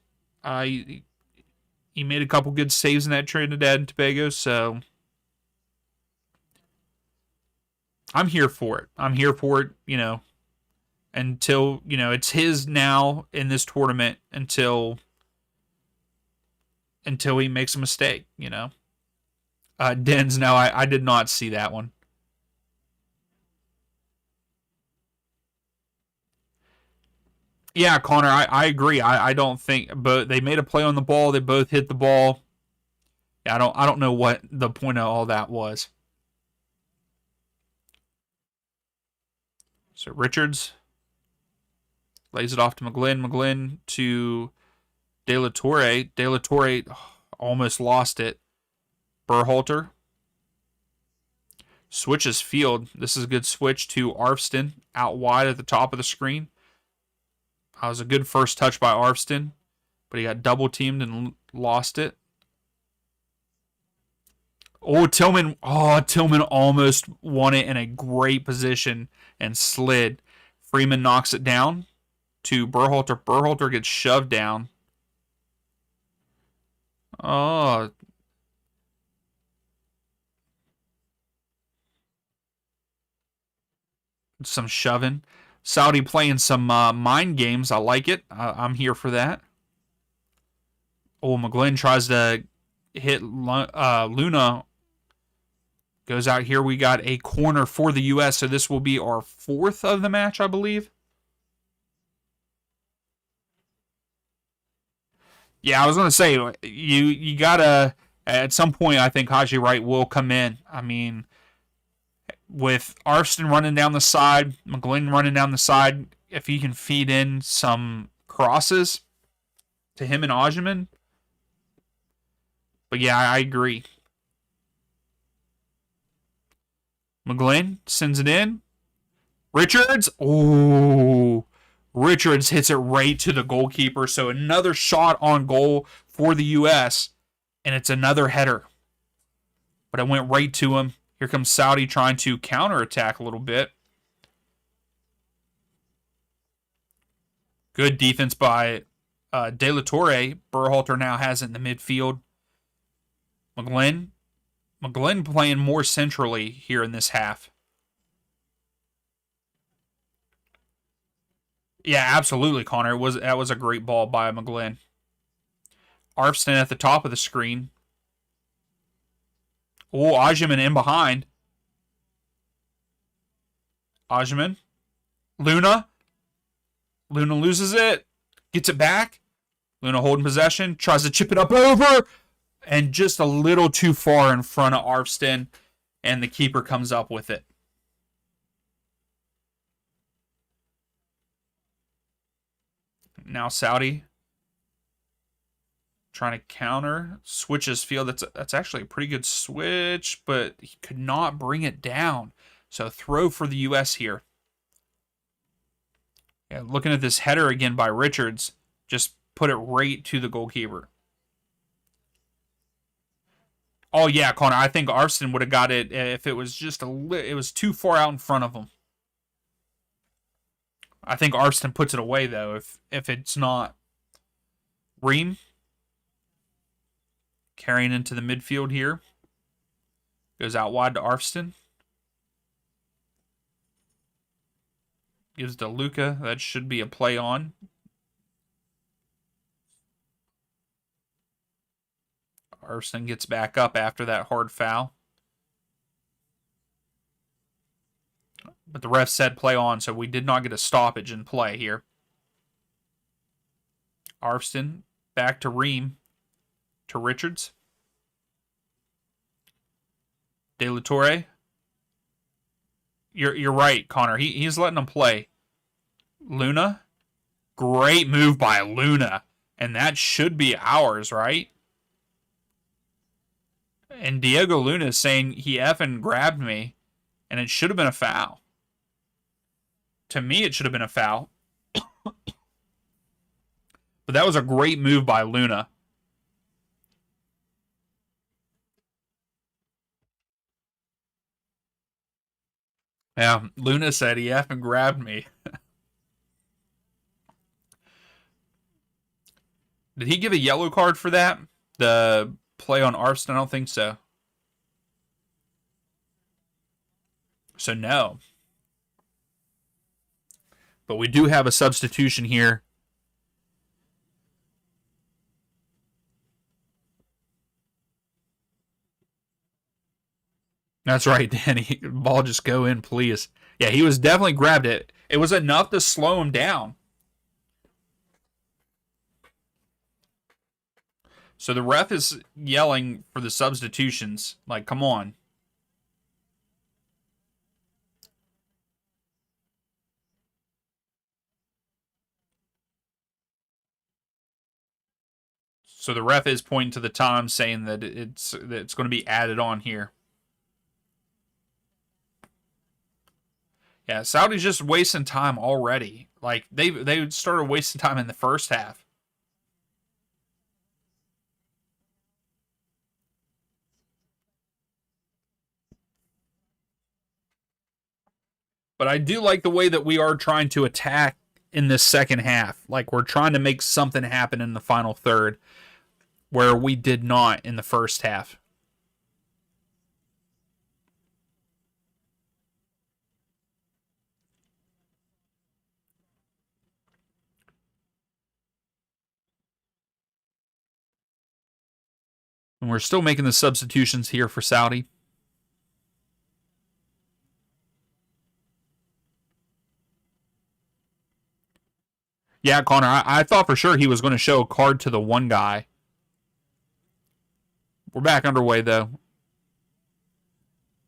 He made a couple good saves in that Trinidad and Tobago, so I'm here for it. I'm here for it, until, it's his now in this tournament until he makes a mistake. Dens, no, I did not see that one. Yeah, Connor, I agree. I don't think, but they made a play on the ball. They both hit the ball. Yeah, I don't know what the point of all that was. So Richards lays it off to McGlynn. McGlynn to De La Torre. De La Torre almost lost it. Berhalter switches field. This is a good switch to Arfston out wide at the top of the screen. That was a good first touch by Arfston, but he got double teamed and lost it. Oh, Tillman almost won it in a great position and slid. Freeman knocks it down to Berhalter. Berhalter gets shoved down. Oh. Some shoving. Saudi playing some mind games. I like it. I'm here for that. Oh, McGlynn tries to hit Luna. Goes out here. We got a corner for the U.S., so this will be our fourth of the match, I believe. Yeah, I was going to say, you got to, at some point, I think Haji Wright will come in. I mean, with Arfston running down the side, McGlynn running down the side, if he can feed in some crosses to him and Osimhen. But yeah, I agree. McGlynn sends it in. Richards. Oh, Richards hits it right to the goalkeeper. So another shot on goal for the U.S. And it's another header. But it went right to him. Here comes Saudi trying to counterattack a little bit. Good defense by De La Torre. Berhalter now has it in the midfield. McGlynn playing more centrally here in this half. Yeah, absolutely, Connor. That was a great ball by McGlynn. Arfston at the top of the screen. Oh, Osimhen in behind. Osimhen. Luna. Luna loses it. Gets it back. Luna holding possession. Tries to chip it up over. And just a little too far in front of Arfston. And the keeper comes up with it. Now Saudi trying to counter. Switches field. That's actually a pretty good switch. But he could not bring it down. So throw for the U.S. here. Yeah, looking at this header again by Richards. Just put it right to the goalkeeper. Oh, yeah, Connor. I think Arfston would have got it if it was just it was too far out in front of him. I think Arfston puts it away, though, if it's not. Ream. Carrying into the midfield here. Goes out wide to Arfston. Gives to Luca. That should be a play on. Arfston gets back up after that hard foul. But the ref said play on, so we did not get a stoppage in play here. Arfston back to Ream. To Richards. De La Torre. You're right, Connor. He's letting them play. Luna. Great move by Luna. And that should be ours, right? And Diego Luna is saying he effing grabbed me. And it should have been a foul. To me, it should have been a foul. But that was a great move by Luna. Yeah, Luna said he effing grabbed me. Did he give a yellow card for that? The play on Arfston? I don't think so. So no. But we do have a substitution here. That's right, Danny. Ball just go in, please. Yeah, he was definitely grabbed it. It was enough to slow him down. So the ref is yelling for the substitutions. Like, come on. So the ref is pointing to the time, saying that it's going to be added on here. Yeah, Saudi's just wasting time already. Like they started wasting time in the first half. But I do like the way that we are trying to attack in this second half. Like we're trying to make something happen in the final third where we did not in the first half. And we're still making the substitutions here for Saudi. Yeah, Connor, I thought for sure he was going to show a card to the one guy. We're back underway, though.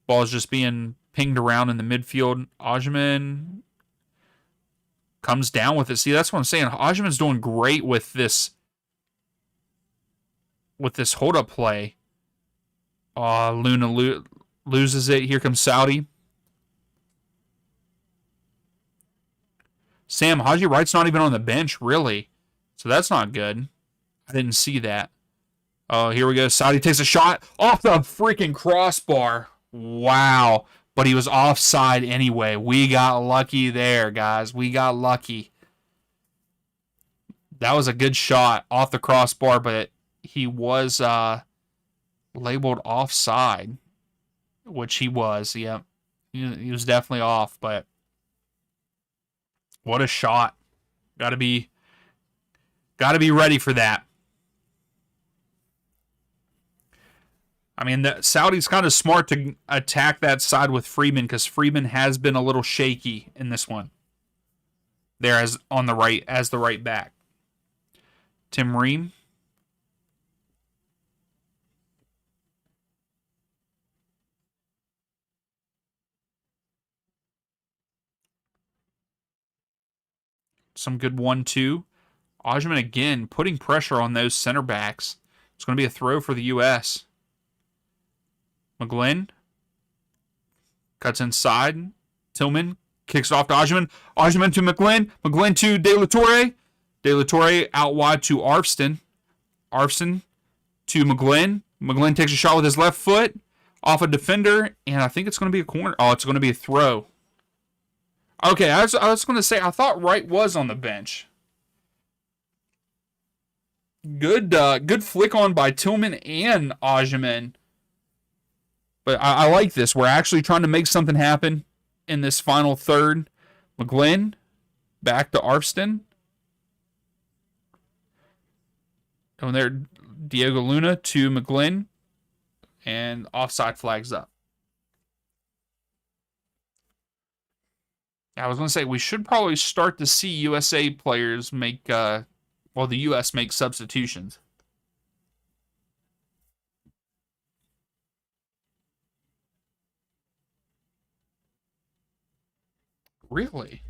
Ball is just being pinged around in the midfield. Ajman comes down with it. See, that's what I'm saying. Ajman's doing great with this hold-up play. Luna loses it. Here comes Saudi. Sam, Haji Wright's not even on the bench, really. So that's not good. I didn't see that. Oh, here we go. Saudi takes a shot off the freaking crossbar. Wow. But he was offside anyway. We got lucky there, guys. We got lucky. That was a good shot off the crossbar, but he was labeled offside, which he was. Yeah, he was definitely off, but what a shot. Got to be ready for that. I mean, the Saudi's kind of smart to attack that side with Freeman because Freeman has been a little shaky in this one. There as on the right as the right back. Tim Ream. Some good 1-2. Ajman again putting pressure on those center backs. It's going to be a throw for the U.S. McGlynn cuts inside. Tillman kicks it off to Ajman. Ajman to McGlynn. McGlynn to De La Torre. De La Torre out wide to Arfston. Arfston to McGlynn. McGlynn takes a shot with his left foot off a defender, and I think it's going to be a corner. Oh, it's going to be a throw. Okay, I was going to say, I thought Wright was on the bench. Good flick on by Tillman and Ajman. But I like this. We're actually trying to make something happen in this final third. McGlynn back to Arfston. And there, Diego Luna to McGlynn. And offside flags up. I was going to say, we should probably start to see USA players make, the U.S. make substitutions. Really?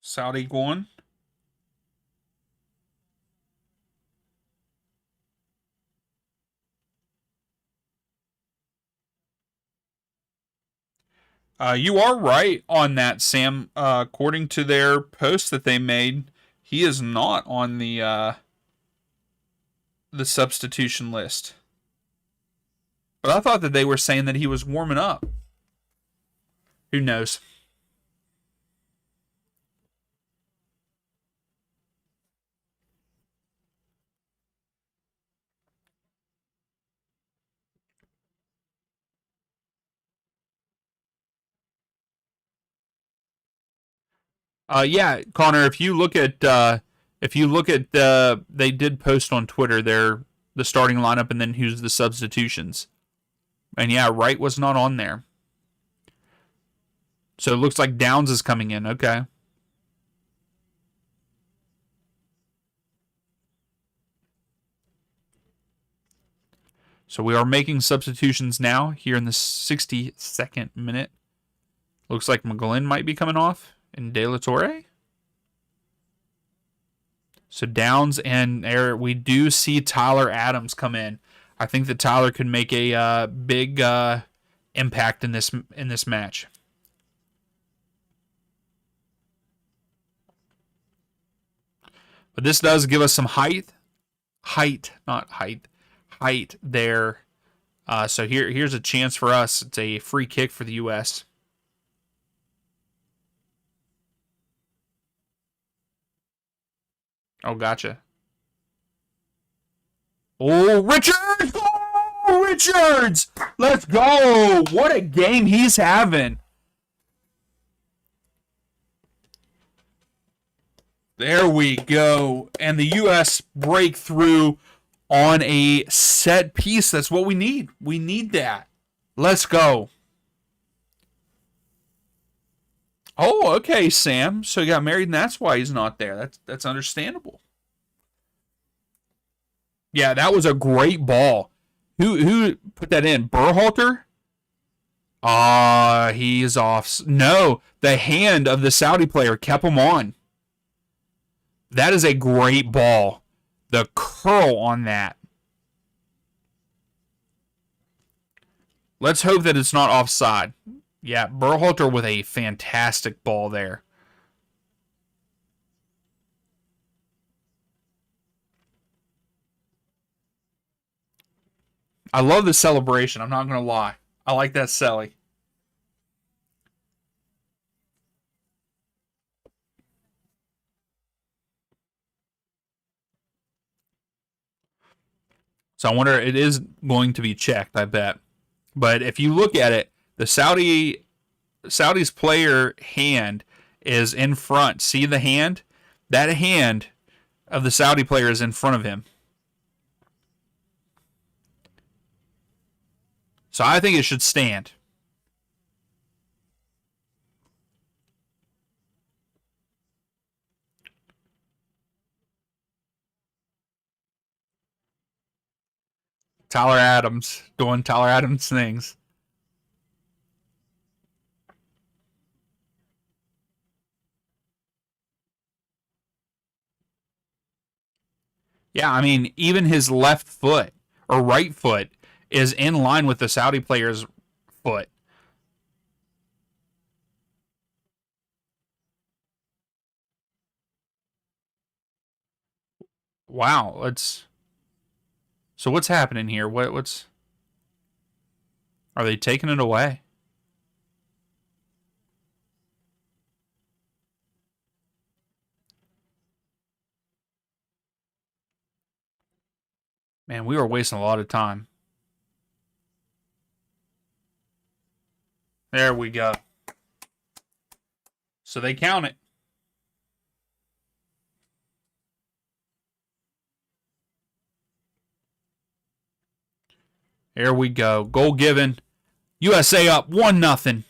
Saudi going. You are right on that, Sam. According to their post that they made, he is not on the substitution list. But I thought that they were saying that he was warming up. Who knows? Yeah, Connor. If you look at they did post on Twitter the starting lineup and then who's the substitutions, and yeah, Wright was not on there. So it looks like Downs is coming in. Okay. So we are making substitutions now here in the 62nd minute. Looks like McGlynn might be coming off in De La Torre. So Downs and there we do see Tyler Adams come in. I think that Tyler could make a big impact in this match. But this does give us some height, not height, height there. So here's a chance for us. It's a free kick for the U.S. Oh, gotcha. Oh, Richards! Oh, Richards! Let's go! What a game he's having. There we go. And the U.S. break through on a set piece. That's what we need. We need that. Let's go. Oh, okay, Sam. So he got married and that's why he's not there. That's understandable. Yeah, that was a great ball. Who put that in? Berhalter? He's off. No, the hand of the Saudi player kept him on. That is a great ball. The curl on that. Let's hope that it's not offside. Yeah, Berhalter with a fantastic ball there. I love the celebration. I'm not going to lie. I like that celly. So I wonder, it is going to be checked, I bet. But if you look at it, the Saudi's player hand is in front. See the hand? That hand of the Saudi player is in front of him. So I think it should stand. Tyler Adams doing Tyler Adams things. Yeah, I mean, even his left foot or right foot is in line with the Saudi player's foot. Wow, so what's happening here? What's are they taking it away? Man, we were wasting a lot of time. There we go. So they count it. There we go. Goal given. USA up 1-0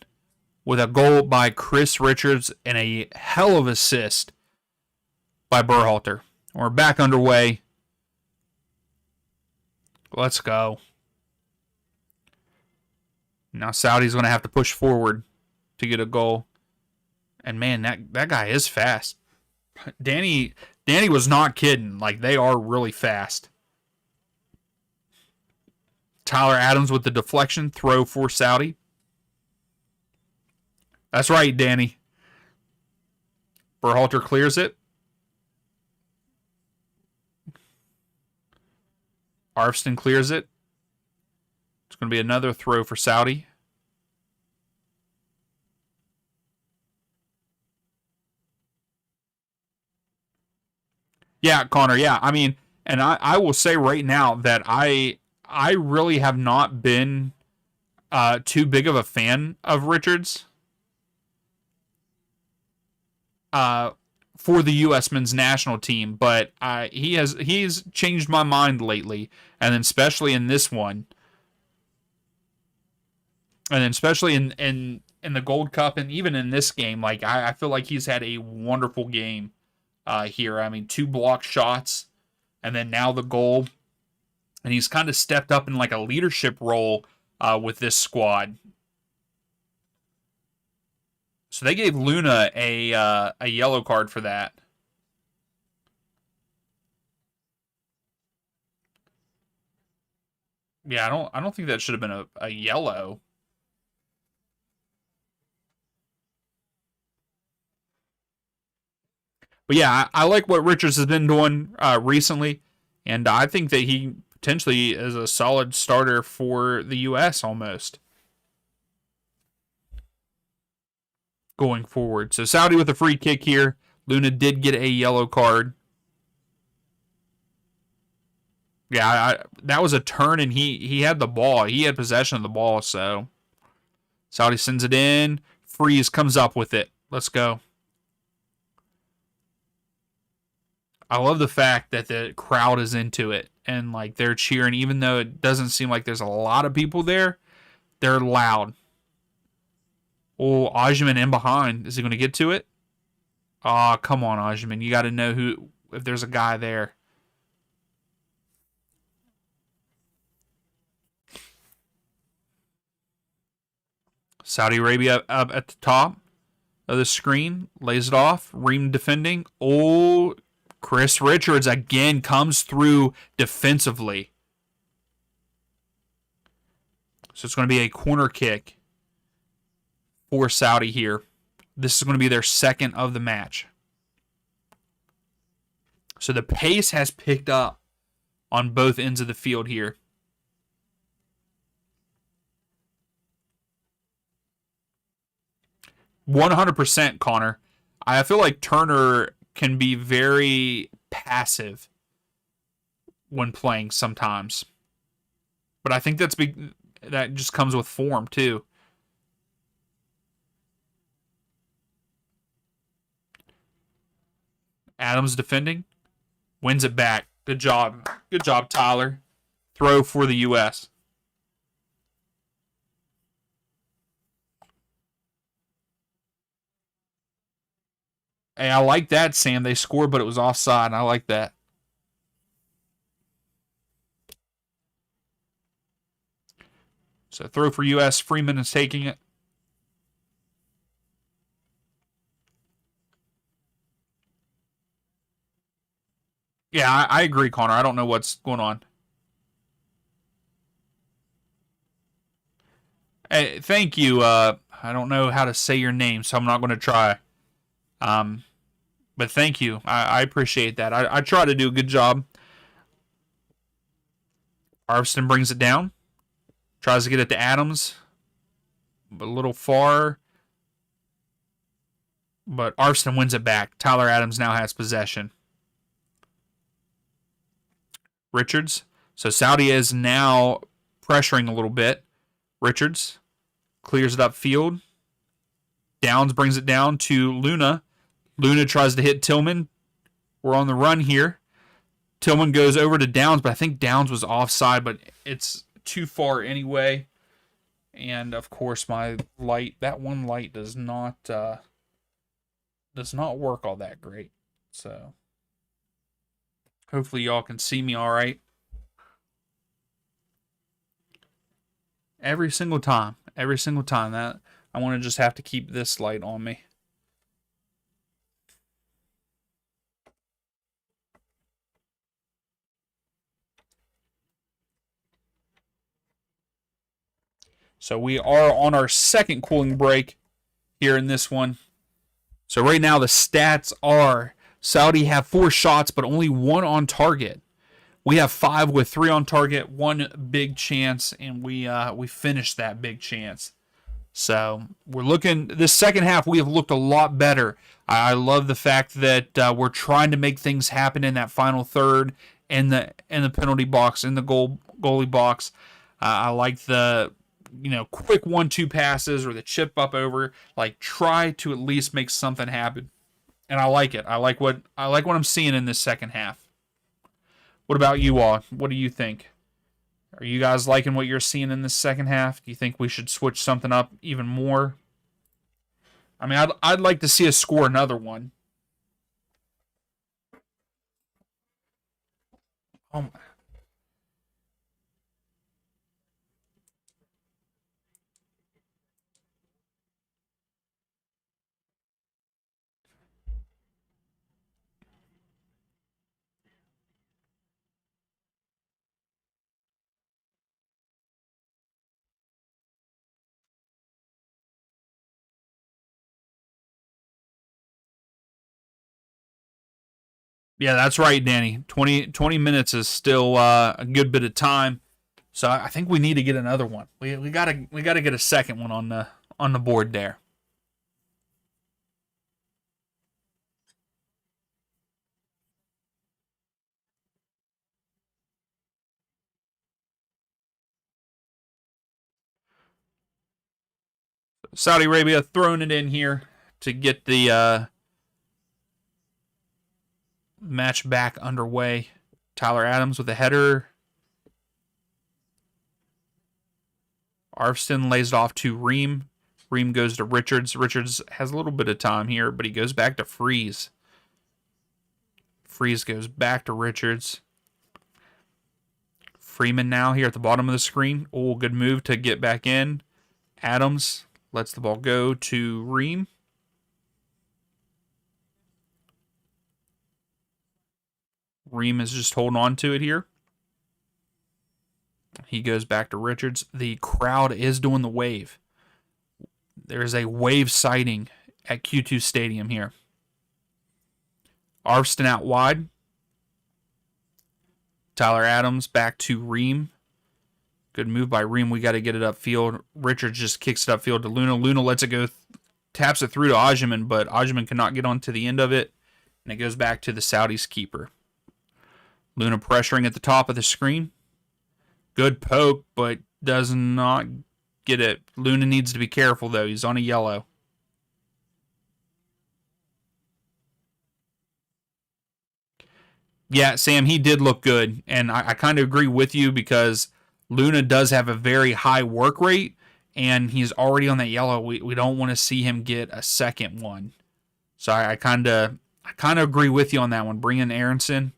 with a goal by Chris Richards and a hell of assist by Berhalter. We're back underway. Let's go. Now Saudi's going to have to push forward to get a goal. And man, that guy is fast. Danny was not kidding. Like, they are really fast. Tyler Adams with the deflection throw for Saudi. That's right, Danny. Berhalter clears it. Arfston clears it. It's going to be another throw for Saudi. Yeah, Connor. Yeah, I mean, and I will say right now that I really have not been too big of a fan of Richards for the U.S. men's national team, but he's changed my mind lately, and then especially in this one, and then especially in the Gold Cup, and even in this game, like I feel like he's had a wonderful game here. I mean, 2 block shots, and then now the goal. and he's kind of stepped up in like a leadership role with this squad. So they gave Luna a yellow card for that. Yeah, I don't think that should have been a yellow. But yeah, I like what Richards has been doing recently, and I think that he potentially is a solid starter for the U.S. almost going forward. So Saudi with a free kick here. Luna did get a yellow card. Yeah, that was a turn, and he had the ball. He had possession of the ball, so Saudi sends it in. Freeze comes up with it. Let's go. I love the fact that the crowd is into it and like they're cheering, even though it doesn't seem like there's a lot of people there. They're loud. Oh, Ajman in behind. Is he going to get to it? Oh, come on, Ajman. You got to know who if there's a guy there. Saudi Arabia up at the top of the screen. Lays it off. Ream defending. Oh, Chris Richards again comes through defensively. So it's going to be a corner kick for Saudi here. This is going to be their second of the match. So the pace has picked up on both ends of the field here. %, Connor. I feel like Turner can be very passive when playing sometimes. But I think that just comes with form too. Adams defending. Wins it back. Good job. Good job, Tyler. Throw for the U.S. Hey, I like that, Sam. They scored, but it was offside. I like that. So throw for U.S. Freeman is taking it. Yeah, I agree, Connor. I don't know what's going on. Hey, thank you. I don't know how to say your name, so I'm not going to try. Um, but thank you. I appreciate that. I try to do a good job. Arvston brings it down. Tries to get it to Adams. A little far. But Arvston wins it back. Tyler Adams now has possession. Richards. So Saudi is now pressuring a little bit. Richards clears it upfield. Downs brings it down to Luna. Luna tries to hit Tillman. We're on the run here. Tillman goes over to Downs, but I think Downs was offside, but it's too far anyway. And of course, my light, that one light does not work all that great. So hopefully y'all can see me all right. Every single time that I want to just have to keep this light on me. So we are on our second cooling break here in this one. So right now the stats are Saudi have 4 shots, but only 1 on target. We have 5 with 3 on target, 1 big chance, and we finished that big chance. So we're looking. This second half, we have looked a lot better. I love the fact that we're trying to make things happen in that final third, in the penalty box, in the goalie box. I like the quick 1-2 passes or the chip up over. Like try to at least make something happen, and I like it. I like what I'm seeing in this second half. What about you all? What do you think? Are you guys liking what you're seeing in this second half? Do you think we should switch something up even more? I mean, I'd like to see us score another one. Oh, Yeah, that's right, Danny. 20 minutes is still a good bit of time. So I think we need to get another one. We gotta get a second one on the board there. Saudi Arabia throwing it in here to get the match back underway. Tyler Adams with a header. Arvston lays it off to Ream. Ream goes to Richards. Richards has a little bit of time here, but he goes back to Freeze. Freeze goes back to Richards. Freeman now here at the bottom of the screen. Oh, good move to get back in. Adams lets the ball go to Ream. Ream is just holding on to it here. He goes back to Richards. The crowd is doing the wave. There's a wave sighting at Q2 Stadium here. Arvston out wide. Tyler Adams back to Ream. Good move by Ream. We got to get it upfield. Richards just kicks it upfield to Luna. Luna lets it go, taps it through to Ajman, but Ajman cannot get onto the end of it, and it goes back to the Saudis' keeper. Luna pressuring at the top of the screen. Good poke, but does not get it. Luna needs to be careful, though. He's on a yellow. Yeah, Sam, he did look good, and I kind of agree with you because Luna does have a very high work rate, and he's already on that yellow. We don't want to see him get a second one. So I kind of agree with you on that one. Bring in Aronson.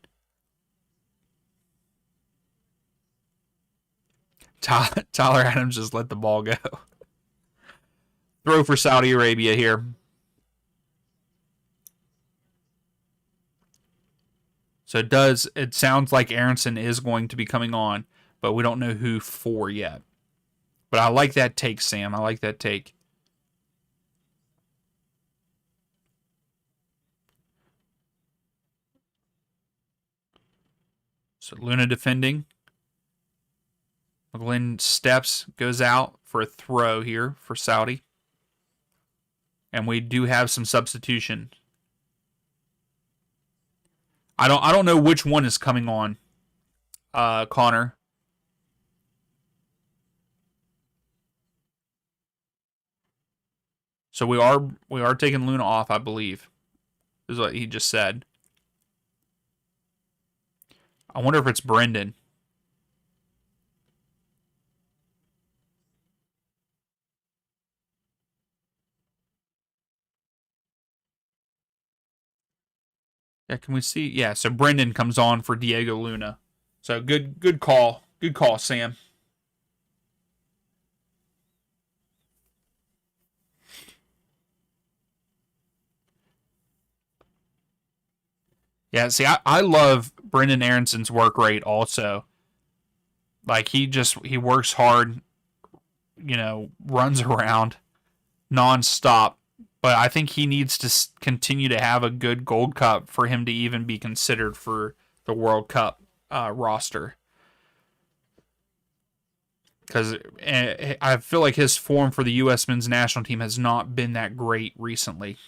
Tyler Adams just let the ball go. Throw for Saudi Arabia here. So it sounds like Aronson is going to be coming on, but we don't know who for yet. But I like that take, Sam. I like that take. So Luna defending. McGlynn steps, goes out for a throw here for Saudi. And we do have some substitution. I don't know which one is coming on, Connor. So we are taking Luna off, I believe. Is what he just said. I wonder if it's Brendan. Yeah, can we see? Yeah, so Brendan comes on for Diego Luna. So good call. Good call, Sam. Yeah, see, I love Brendan Aronson's work rate also. Like he works hard, runs around nonstop. But I think he needs to continue to have a good Gold Cup for him to even be considered for the World Cup roster. Because I feel like his form for the U.S. men's national team has not been that great recently.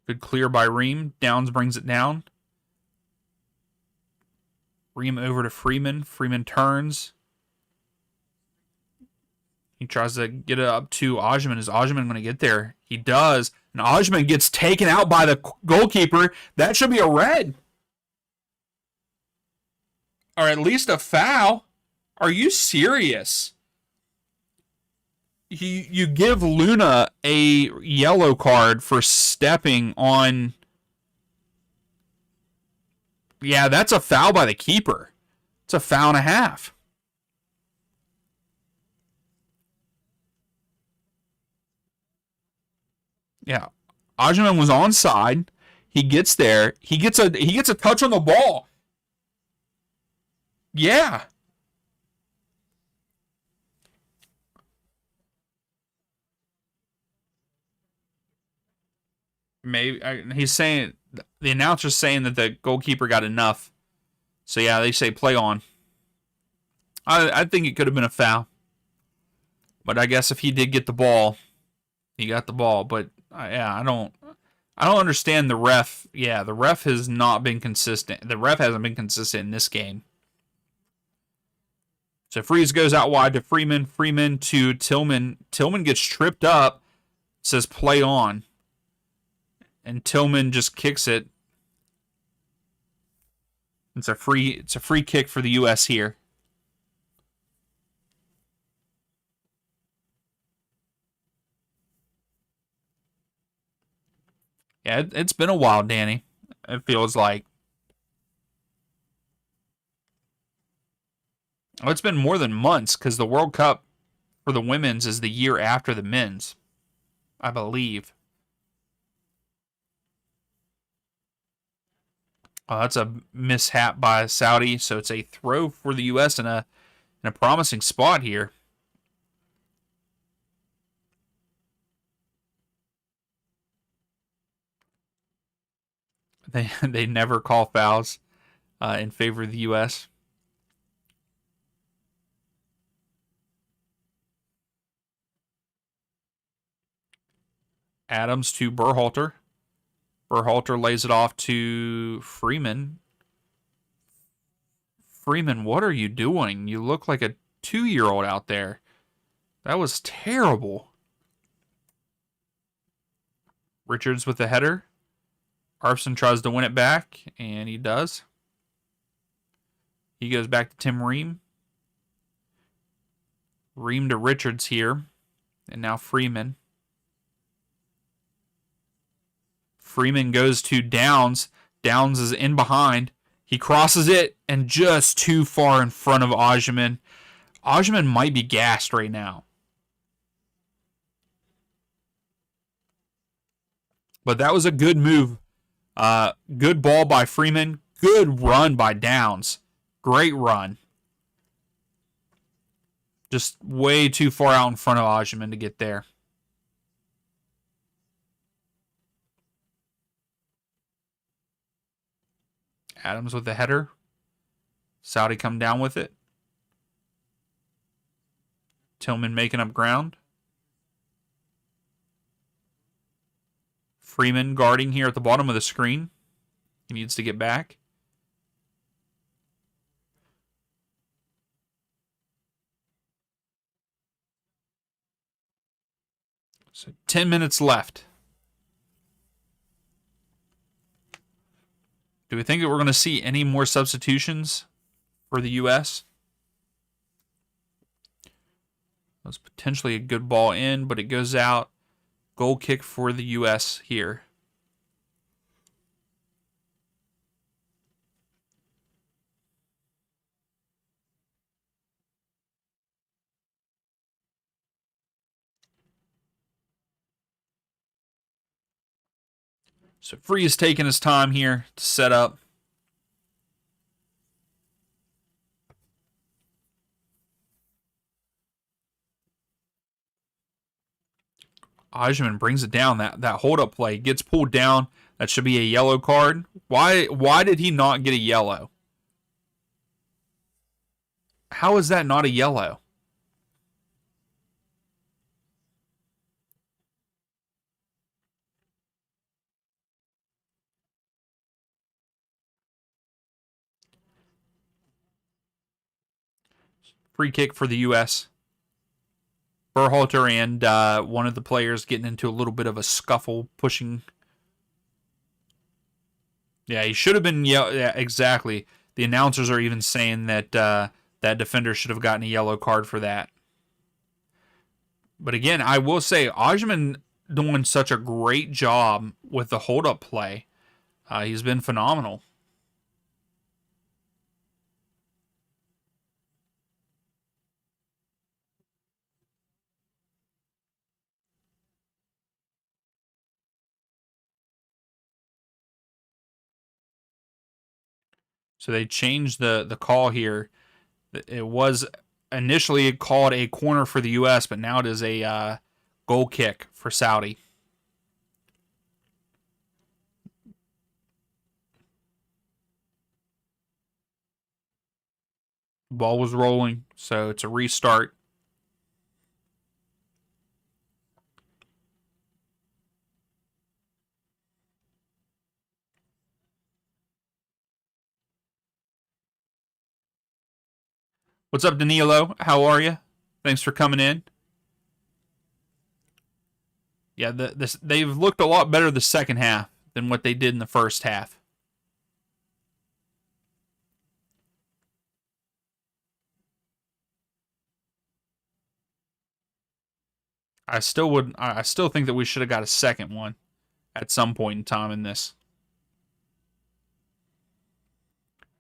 Good clear by Ream. Downs brings it down. Ream over to Freeman. Freeman turns. He tries to get it up to Ajman. Is Ajman going to get there? He does. And Ajman gets taken out by the goalkeeper. That should be a red. Or at least a foul. Are you serious? You give Luna a yellow card for stepping on... Yeah, that's a foul by the keeper. It's a foul and a half. Yeah. Ajman was onside. He gets there. He gets a touch on the ball. Yeah. Maybe he's saying the announcer's saying that the goalkeeper got enough. So yeah, they say play on. I think it could have been a foul, but I guess if he did get the ball, he got the ball. But yeah, I don't understand the ref. Yeah, the ref has not been consistent. The ref hasn't been consistent in this game. So Freeze goes out wide to Freeman. Freeman to Tillman. Tillman gets tripped up. Says play on. And Tillman just kicks it. It's a free kick for the US here. Yeah, it's been a while, Danny. It feels like. Oh, it's been more than months because the World Cup for the women's is the year after the men's, I believe. Oh, that's a mishap by Saudi, so it's a throw for the U.S. in a promising spot here. They never call fouls in favor of the U.S. Adams to Berhalter. Berhalter lays it off to Freeman. Freeman, what are you doing? You look like a 2-year-old out there. That was terrible. Richards with the header. Arfson tries to win it back, and he does. He goes back to Tim Ream. Ream to Richards here. And now Freeman. Freeman goes to Downs. Downs is in behind. He crosses it and just too far in front of Osimhen. Osimhen might be gassed right now. But that was a good move. Good ball by Freeman. Good run by Downs. Great run. Just way too far out in front of Osimhen to get there. Adams with the header. Saudi come down with it. Tillman making up ground. Freeman guarding here at the bottom of the screen. He needs to get back. So 10 minutes left. Do we think that we're going to see any more substitutions for the U.S.? That was potentially a good ball in, but it goes out. Goal kick for the U.S. here. So Free is taking his time here to set up. Osimhen brings it down. That hold-up play gets pulled down. That should be a yellow card. Why did he not get a yellow? How is that not a yellow? Free kick for the U.S. Berhalter and one of the players getting into a little bit of a scuffle, pushing. Yeah, he should have been. Yeah, exactly. The announcers are even saying that that defender should have gotten a yellow card for that. But again, I will say Osimhen doing such a great job with the hold-up play. He's been phenomenal. So they changed the call here. It was initially called a corner for the U.S., but now it is a goal kick for Saudi. Ball was rolling, so it's a restart. What's up, Danilo? How are you? Thanks for coming in. Yeah, they've looked a lot better the second half than what they did in the first half. I still think that we should have got a second one at some point in time in this.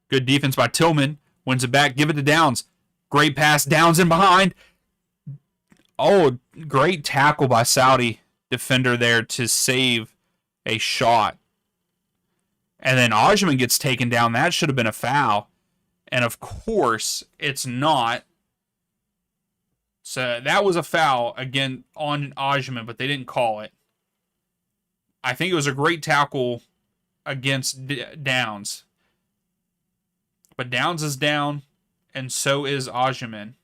Good defense by Tillman. Wins it back. Give it to Downs. Great pass. Downs in behind. Oh, great tackle by Saudi defender there to save a shot. And then Ajman gets taken down. That should have been a foul. And of course, it's not. So that was a foul again on Ajman, but they didn't call it. I think it was a great tackle against Downs. But Downs is down, and so is Ajman.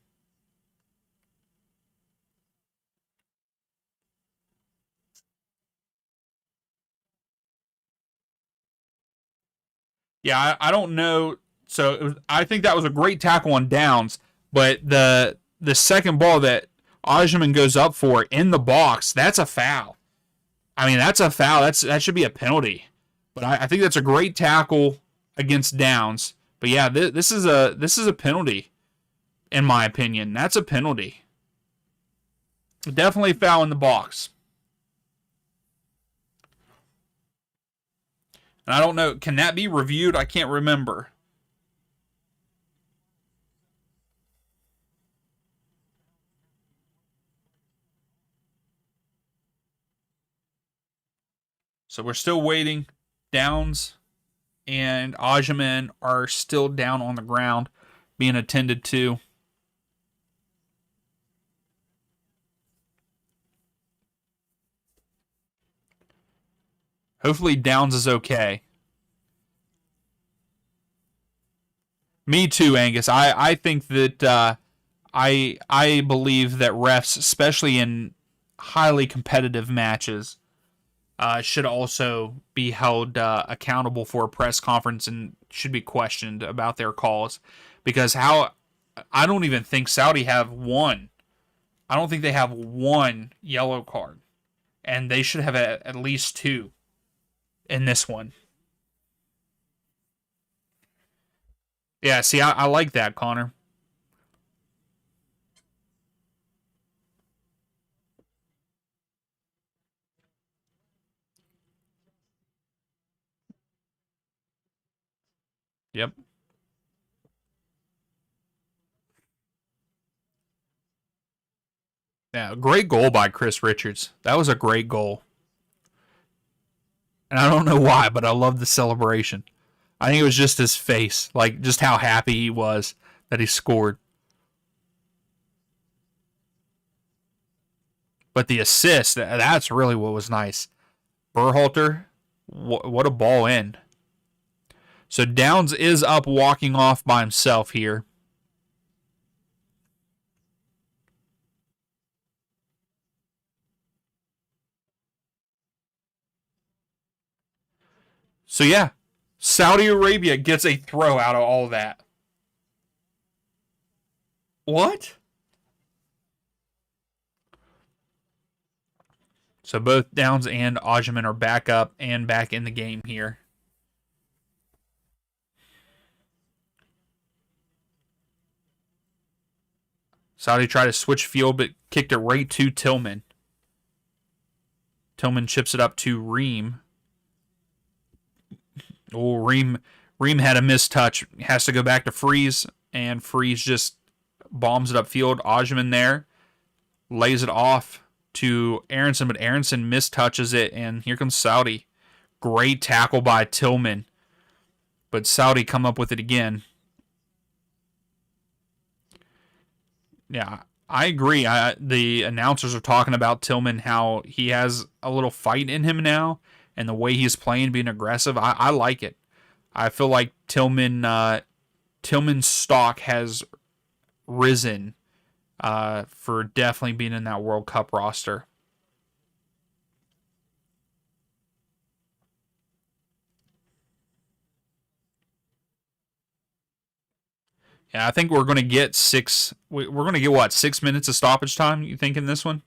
Yeah, I don't know. So I think that was a great tackle on Downs, but the second ball that Ajman goes up for in the box, that's a foul. I mean, that's a foul. That should be a penalty. But I think that's a great tackle against Downs. But yeah, this is a penalty, in my opinion. That's a penalty. Definitely foul in the box. And I don't know, can that be reviewed? I can't remember. So we're still waiting. Downs and Ajman are still down on the ground being attended to. Hopefully Downs is okay. Me too, Angus. I think that I believe that refs, especially in highly competitive matches, should also be held accountable for a press conference and should be questioned about their calls. Because I don't even think Saudi have one. I don't think they have one yellow card. And they should have at least two in this one. Yeah, see, I like that, Connor. Yep. Yeah, great goal by Chris Richards. That was a great goal. And I don't know why, but I love the celebration. I think it was just his face, like just how happy he was that he scored. But the assist, that's really what was nice. Berhalter, what a ball in. So Downs is up walking off by himself here. So yeah, Saudi Arabia gets a throw out of all that. What? So both Downs and Ajman are back up and back in the game here. Saudi tried to switch field, but kicked it right to Tillman. Tillman chips it up to Ream. Oh, Ream had a missed touch. Has to go back to Freeze, and Freeze just bombs it upfield. Ajman there lays it off to Aronson, but Aronson mistouches it, and here comes Saudi. Great tackle by Tillman, but Saudi come up with it again. Yeah, I agree. The announcers are talking about Tillman, how he has a little fight in him now, and the way he's playing, being aggressive. I like it. I feel like Tillman's stock has risen for definitely being in that World Cup roster. Yeah, I think we're going to get we're going to get what, 6 minutes of stoppage time, you think, in this one?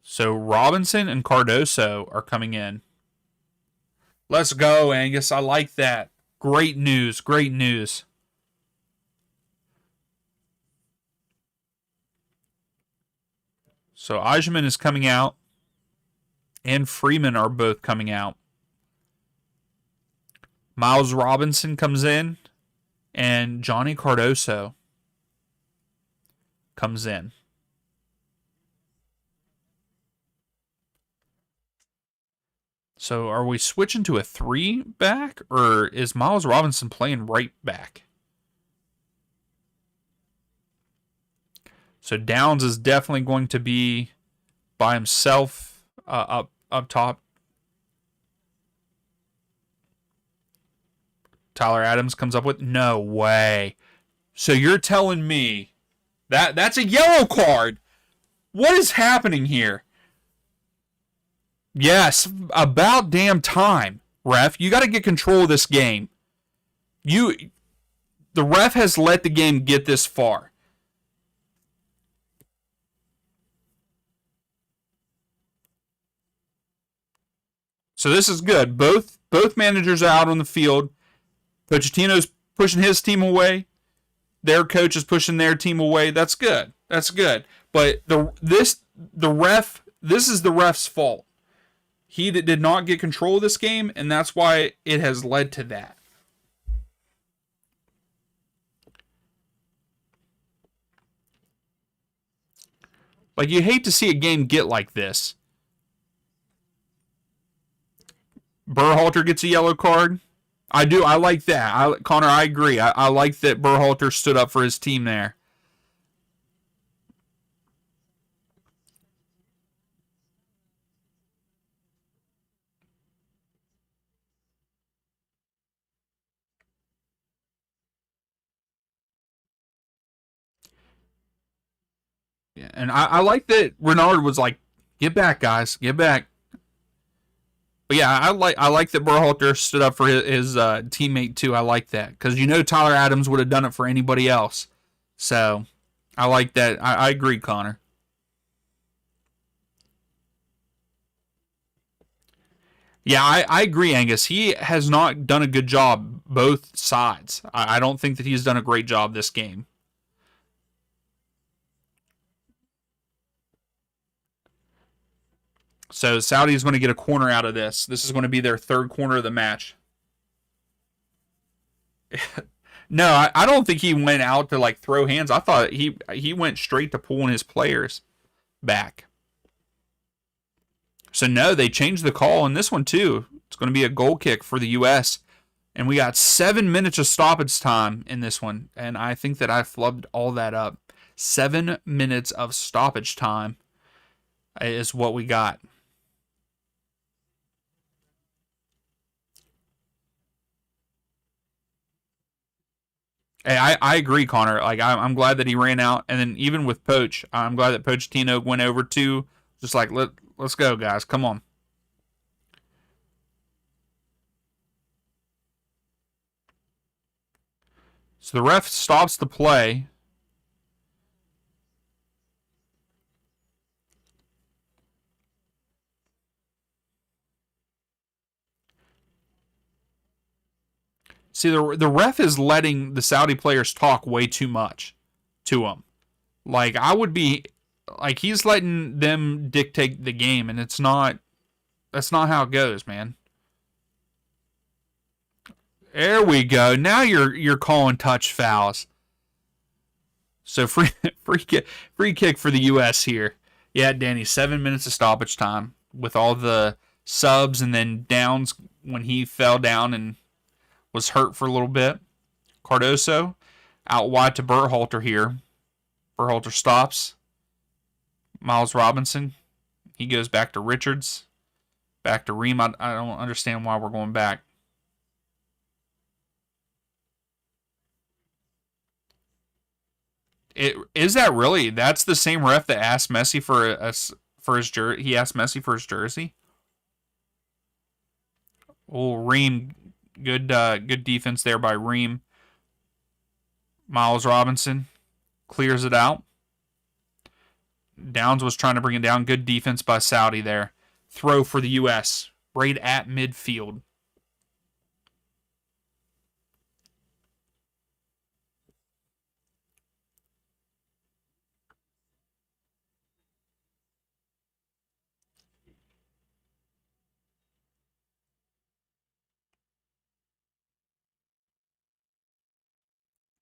So Robinson and Cardoso are coming in. Let's go, Angus. I like that. Great news. Great news. So Ajman is coming out, and Freeman are both coming out. Miles Robinson comes in, and Johnny Cardoso comes in. So are we switching to a 3 back, or is Miles Robinson playing right back? So Downs is definitely going to be by himself up top. Tyler Adams comes up with, no way. So you're telling me that's a yellow card? What is happening here? Yes, about damn time, ref. You got to get control of this game. The ref has let the game get this far. So this is good. Both managers are out on the field. Pochettino's pushing his team away. Their coach is pushing their team away. That's good. That's good. But this is the ref's fault. He did not get control of this game, and that's why it has led to that. Like, you hate to see a game get like this. Berhalter gets a yellow card. I do. I like that. Connor, I agree. I like that Berhalter stood up for his team there. Yeah, and I like that Renard was like, "Get back, guys, get back." But yeah, I like that Berhalter stood up for his teammate too. I like that because Tyler Adams would have done it for anybody else. So I like that. I agree, Connor. Yeah, I agree, Angus. He has not done a good job both sides. I don't think that he's done a great job this game. So Saudi is going to get a corner out of this. This is going to be their third corner of the match. No, I don't think he went out to like throw hands. I thought he went straight to pulling his players back. So no, they changed the call in this one too. It's going to be a goal kick for the U.S. And we got 7 minutes of stoppage time in this one, and I think that I flubbed all that up. 7 minutes of stoppage time is what we got. Hey, I agree, Connor. Like I'm glad that he ran out, and then even with Poach, I'm glad that Pochettino went over too. Just like let's go, guys. Come on. So the ref stops the play. See, the ref is letting the Saudi players talk way too much to him. Like I would be, like he's letting them dictate the game, and it's not. That's not how it goes, man. There we go. Now you're calling touch fouls. So free kick for the U.S. here. Yeah, Danny. 7 minutes of stoppage time with all the subs, and then Downs when he fell down and was hurt for a little bit. Cardoso out wide to Berhalter here. Berhalter stops. Miles Robinson. He goes back to Richards. Back to Ream. I don't understand why we're going back. Is that really? That's the same ref that asked Messi for his jersey. He asked Messi for his jersey. Oh, Ream, good defense there by Ream. Miles Robinson clears it out. Downs was trying to bring it down. Good defense by Saudi there. Throw for the U.S. right at midfield.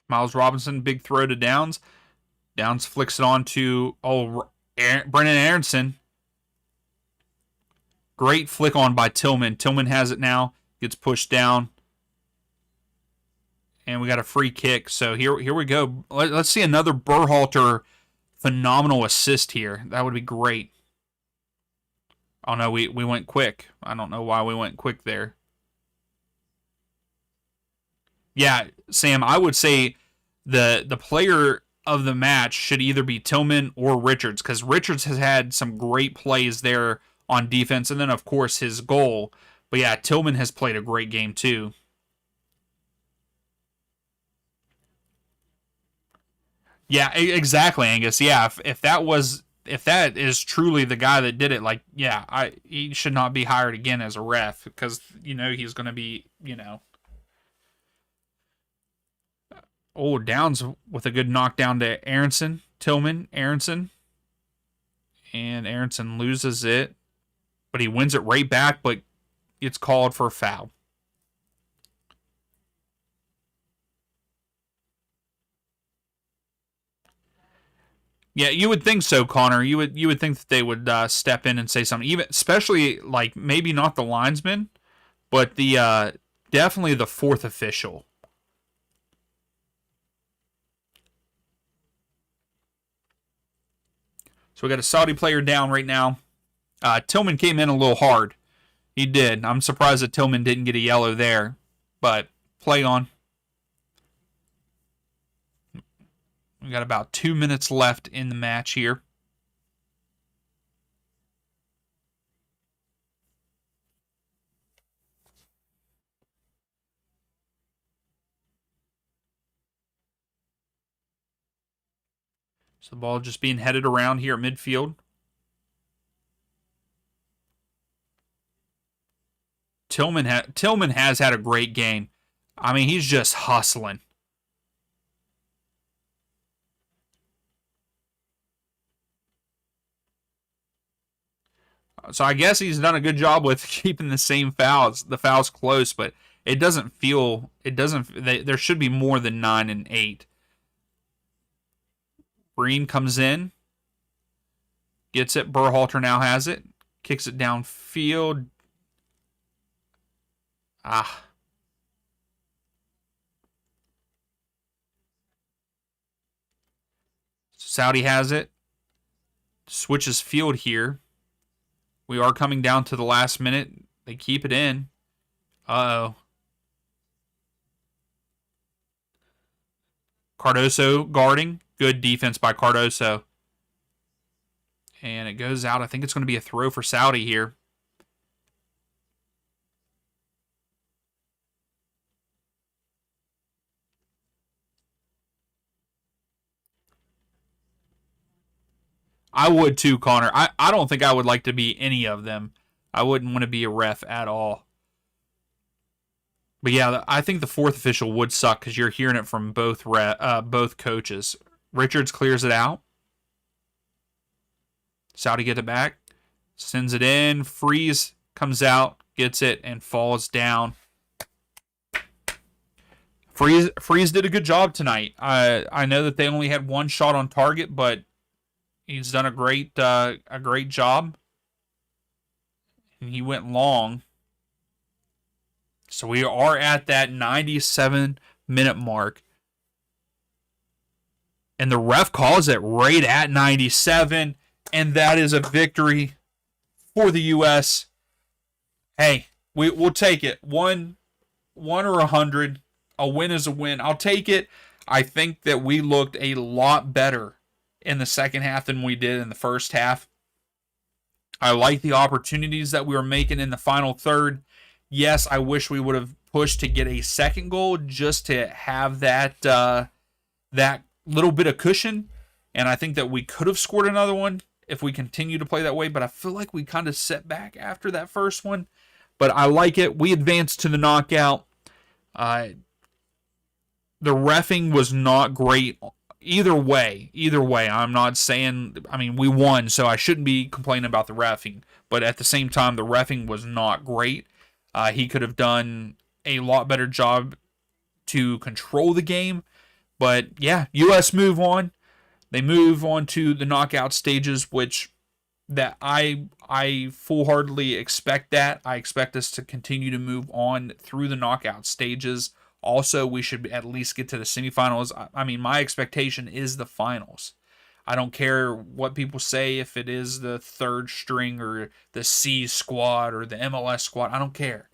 Miles Robinson, big throw to Downs. Downs flicks it on to Brennan Aronson. Great flick on by Tillman. Tillman has it now. Gets pushed down. And we got a free kick. So here we go. Let's see another Berhalter phenomenal assist here. That would be great. Oh no, we went quick. I don't know why we went quick there. Yeah, Sam, I would say the player of the match should either be Tillman or Richards, because Richards has had some great plays there on defense, and then of course his goal. But yeah, Tillman has played a great game too. Yeah, exactly, Angus. Yeah, if that is truly the guy that did it, like, yeah, he should not be hired again as a ref, because he's going to be. Oh, Downs with a good knockdown to Aronson. Tillman, Aronson. And Aronson loses it. But he wins it right back, but it's called for a foul. Yeah, you would think so, Connor. You would think that they would step in and say something, even especially like maybe not the linesman, but the definitely the fourth official. So we got a Saudi player down right now. Tillman came in a little hard. He did. I'm surprised that Tillman didn't get a yellow there, but play on. We got about 2 minutes left in the match here. So the ball just being headed around here at midfield. Tillman has had a great game. I mean, he's just hustling. So I guess he's done a good job with keeping the fouls close, but it doesn't feel, there should be more than 9 and 8. Breen comes in, gets it. Berhalter now has it, kicks it downfield. Saudi has it, switches field here. We are coming down to the last minute. They keep it in. Uh-oh. Cardoso guarding. Good defense by Cardoso. And it goes out. I think it's going to be a throw for Saudi here. I would too, Connor. I don't think I would like to be any of them. I wouldn't want to be a ref at all. But yeah, I think the fourth official would suck because you're hearing it from both coaches. Richards clears it out. Saudi get it back. Sends it in. Freeze comes out, gets it, and falls down. Freeze did a good job tonight. I know that they only had one shot on target, but he's done a great job. And he went long. So we are at that 97-minute mark. And the ref calls it right at 97. And that is a victory for the U.S. Hey, we'll take it. One or 100. A win is a win. I'll take it. I think that we looked a lot better in the second half than we did in the first half. I like the opportunities that we were making in the final third. Yes, I wish we would have pushed to get a second goal just to have that that little bit of cushion. And I think that we could have scored another one if we continue to play that way. But I feel like we kind of set back after that first one. But I like it. We advanced to the knockout. The reffing was not great either way. I'm not saying, I mean, we won, so I shouldn't be complaining about the reffing. But at the same time, the reffing was not great. He could have done a lot better job to control the game. But yeah, U.S. move on. They move on to the knockout stages, which that I full-heartedly expect that. I expect us to continue to move on through the knockout stages. Also, we should at least get to the semifinals. I mean, my expectation is the finals. I don't care what people say, if it is the third string or the C squad or the MLS squad. I don't care.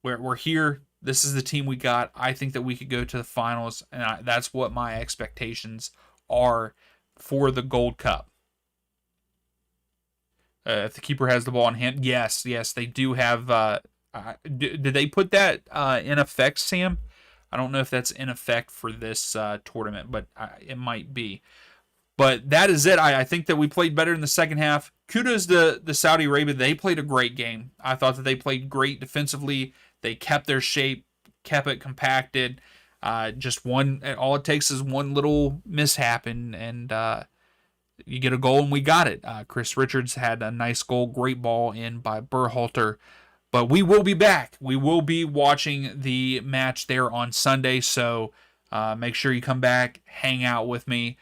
We're here. This is the team we got. I think that we could go to the finals, and that's what my expectations are for the Gold Cup. If the keeper has the ball in hand, yes, they do have. Did they put that in effect, Sam? I don't know if that's in effect for this tournament, but it might be. But that is it. I think that we played better in the second half. Kudos to the Saudi Arabia. They played a great game. I thought that they played great defensively. They kept their shape, kept it compacted. Just one. All it takes is one little mishap, and you get a goal, and we got it. Chris Richards had a nice goal. Great ball in by Berhalter. But we will be back. We will be watching the match there on Sunday. So make sure you come back, hang out with me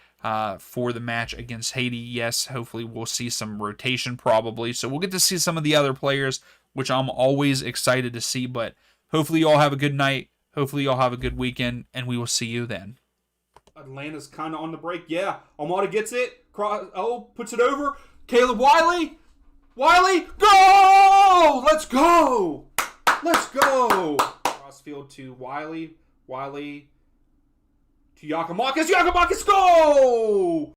for the match against Haiti. Yes, hopefully we'll see some rotation probably. So we'll get to see some of the other players, which I'm always excited to see. But hopefully you all have a good night. Hopefully you all have a good weekend. And we will see you then. Atlanta's kind of on the break. Yeah, Almada gets it. Puts it over. Caleb Wiley. Go! Let's go! Crossfield to Wiley to Yakimakis. Yakimakis, go!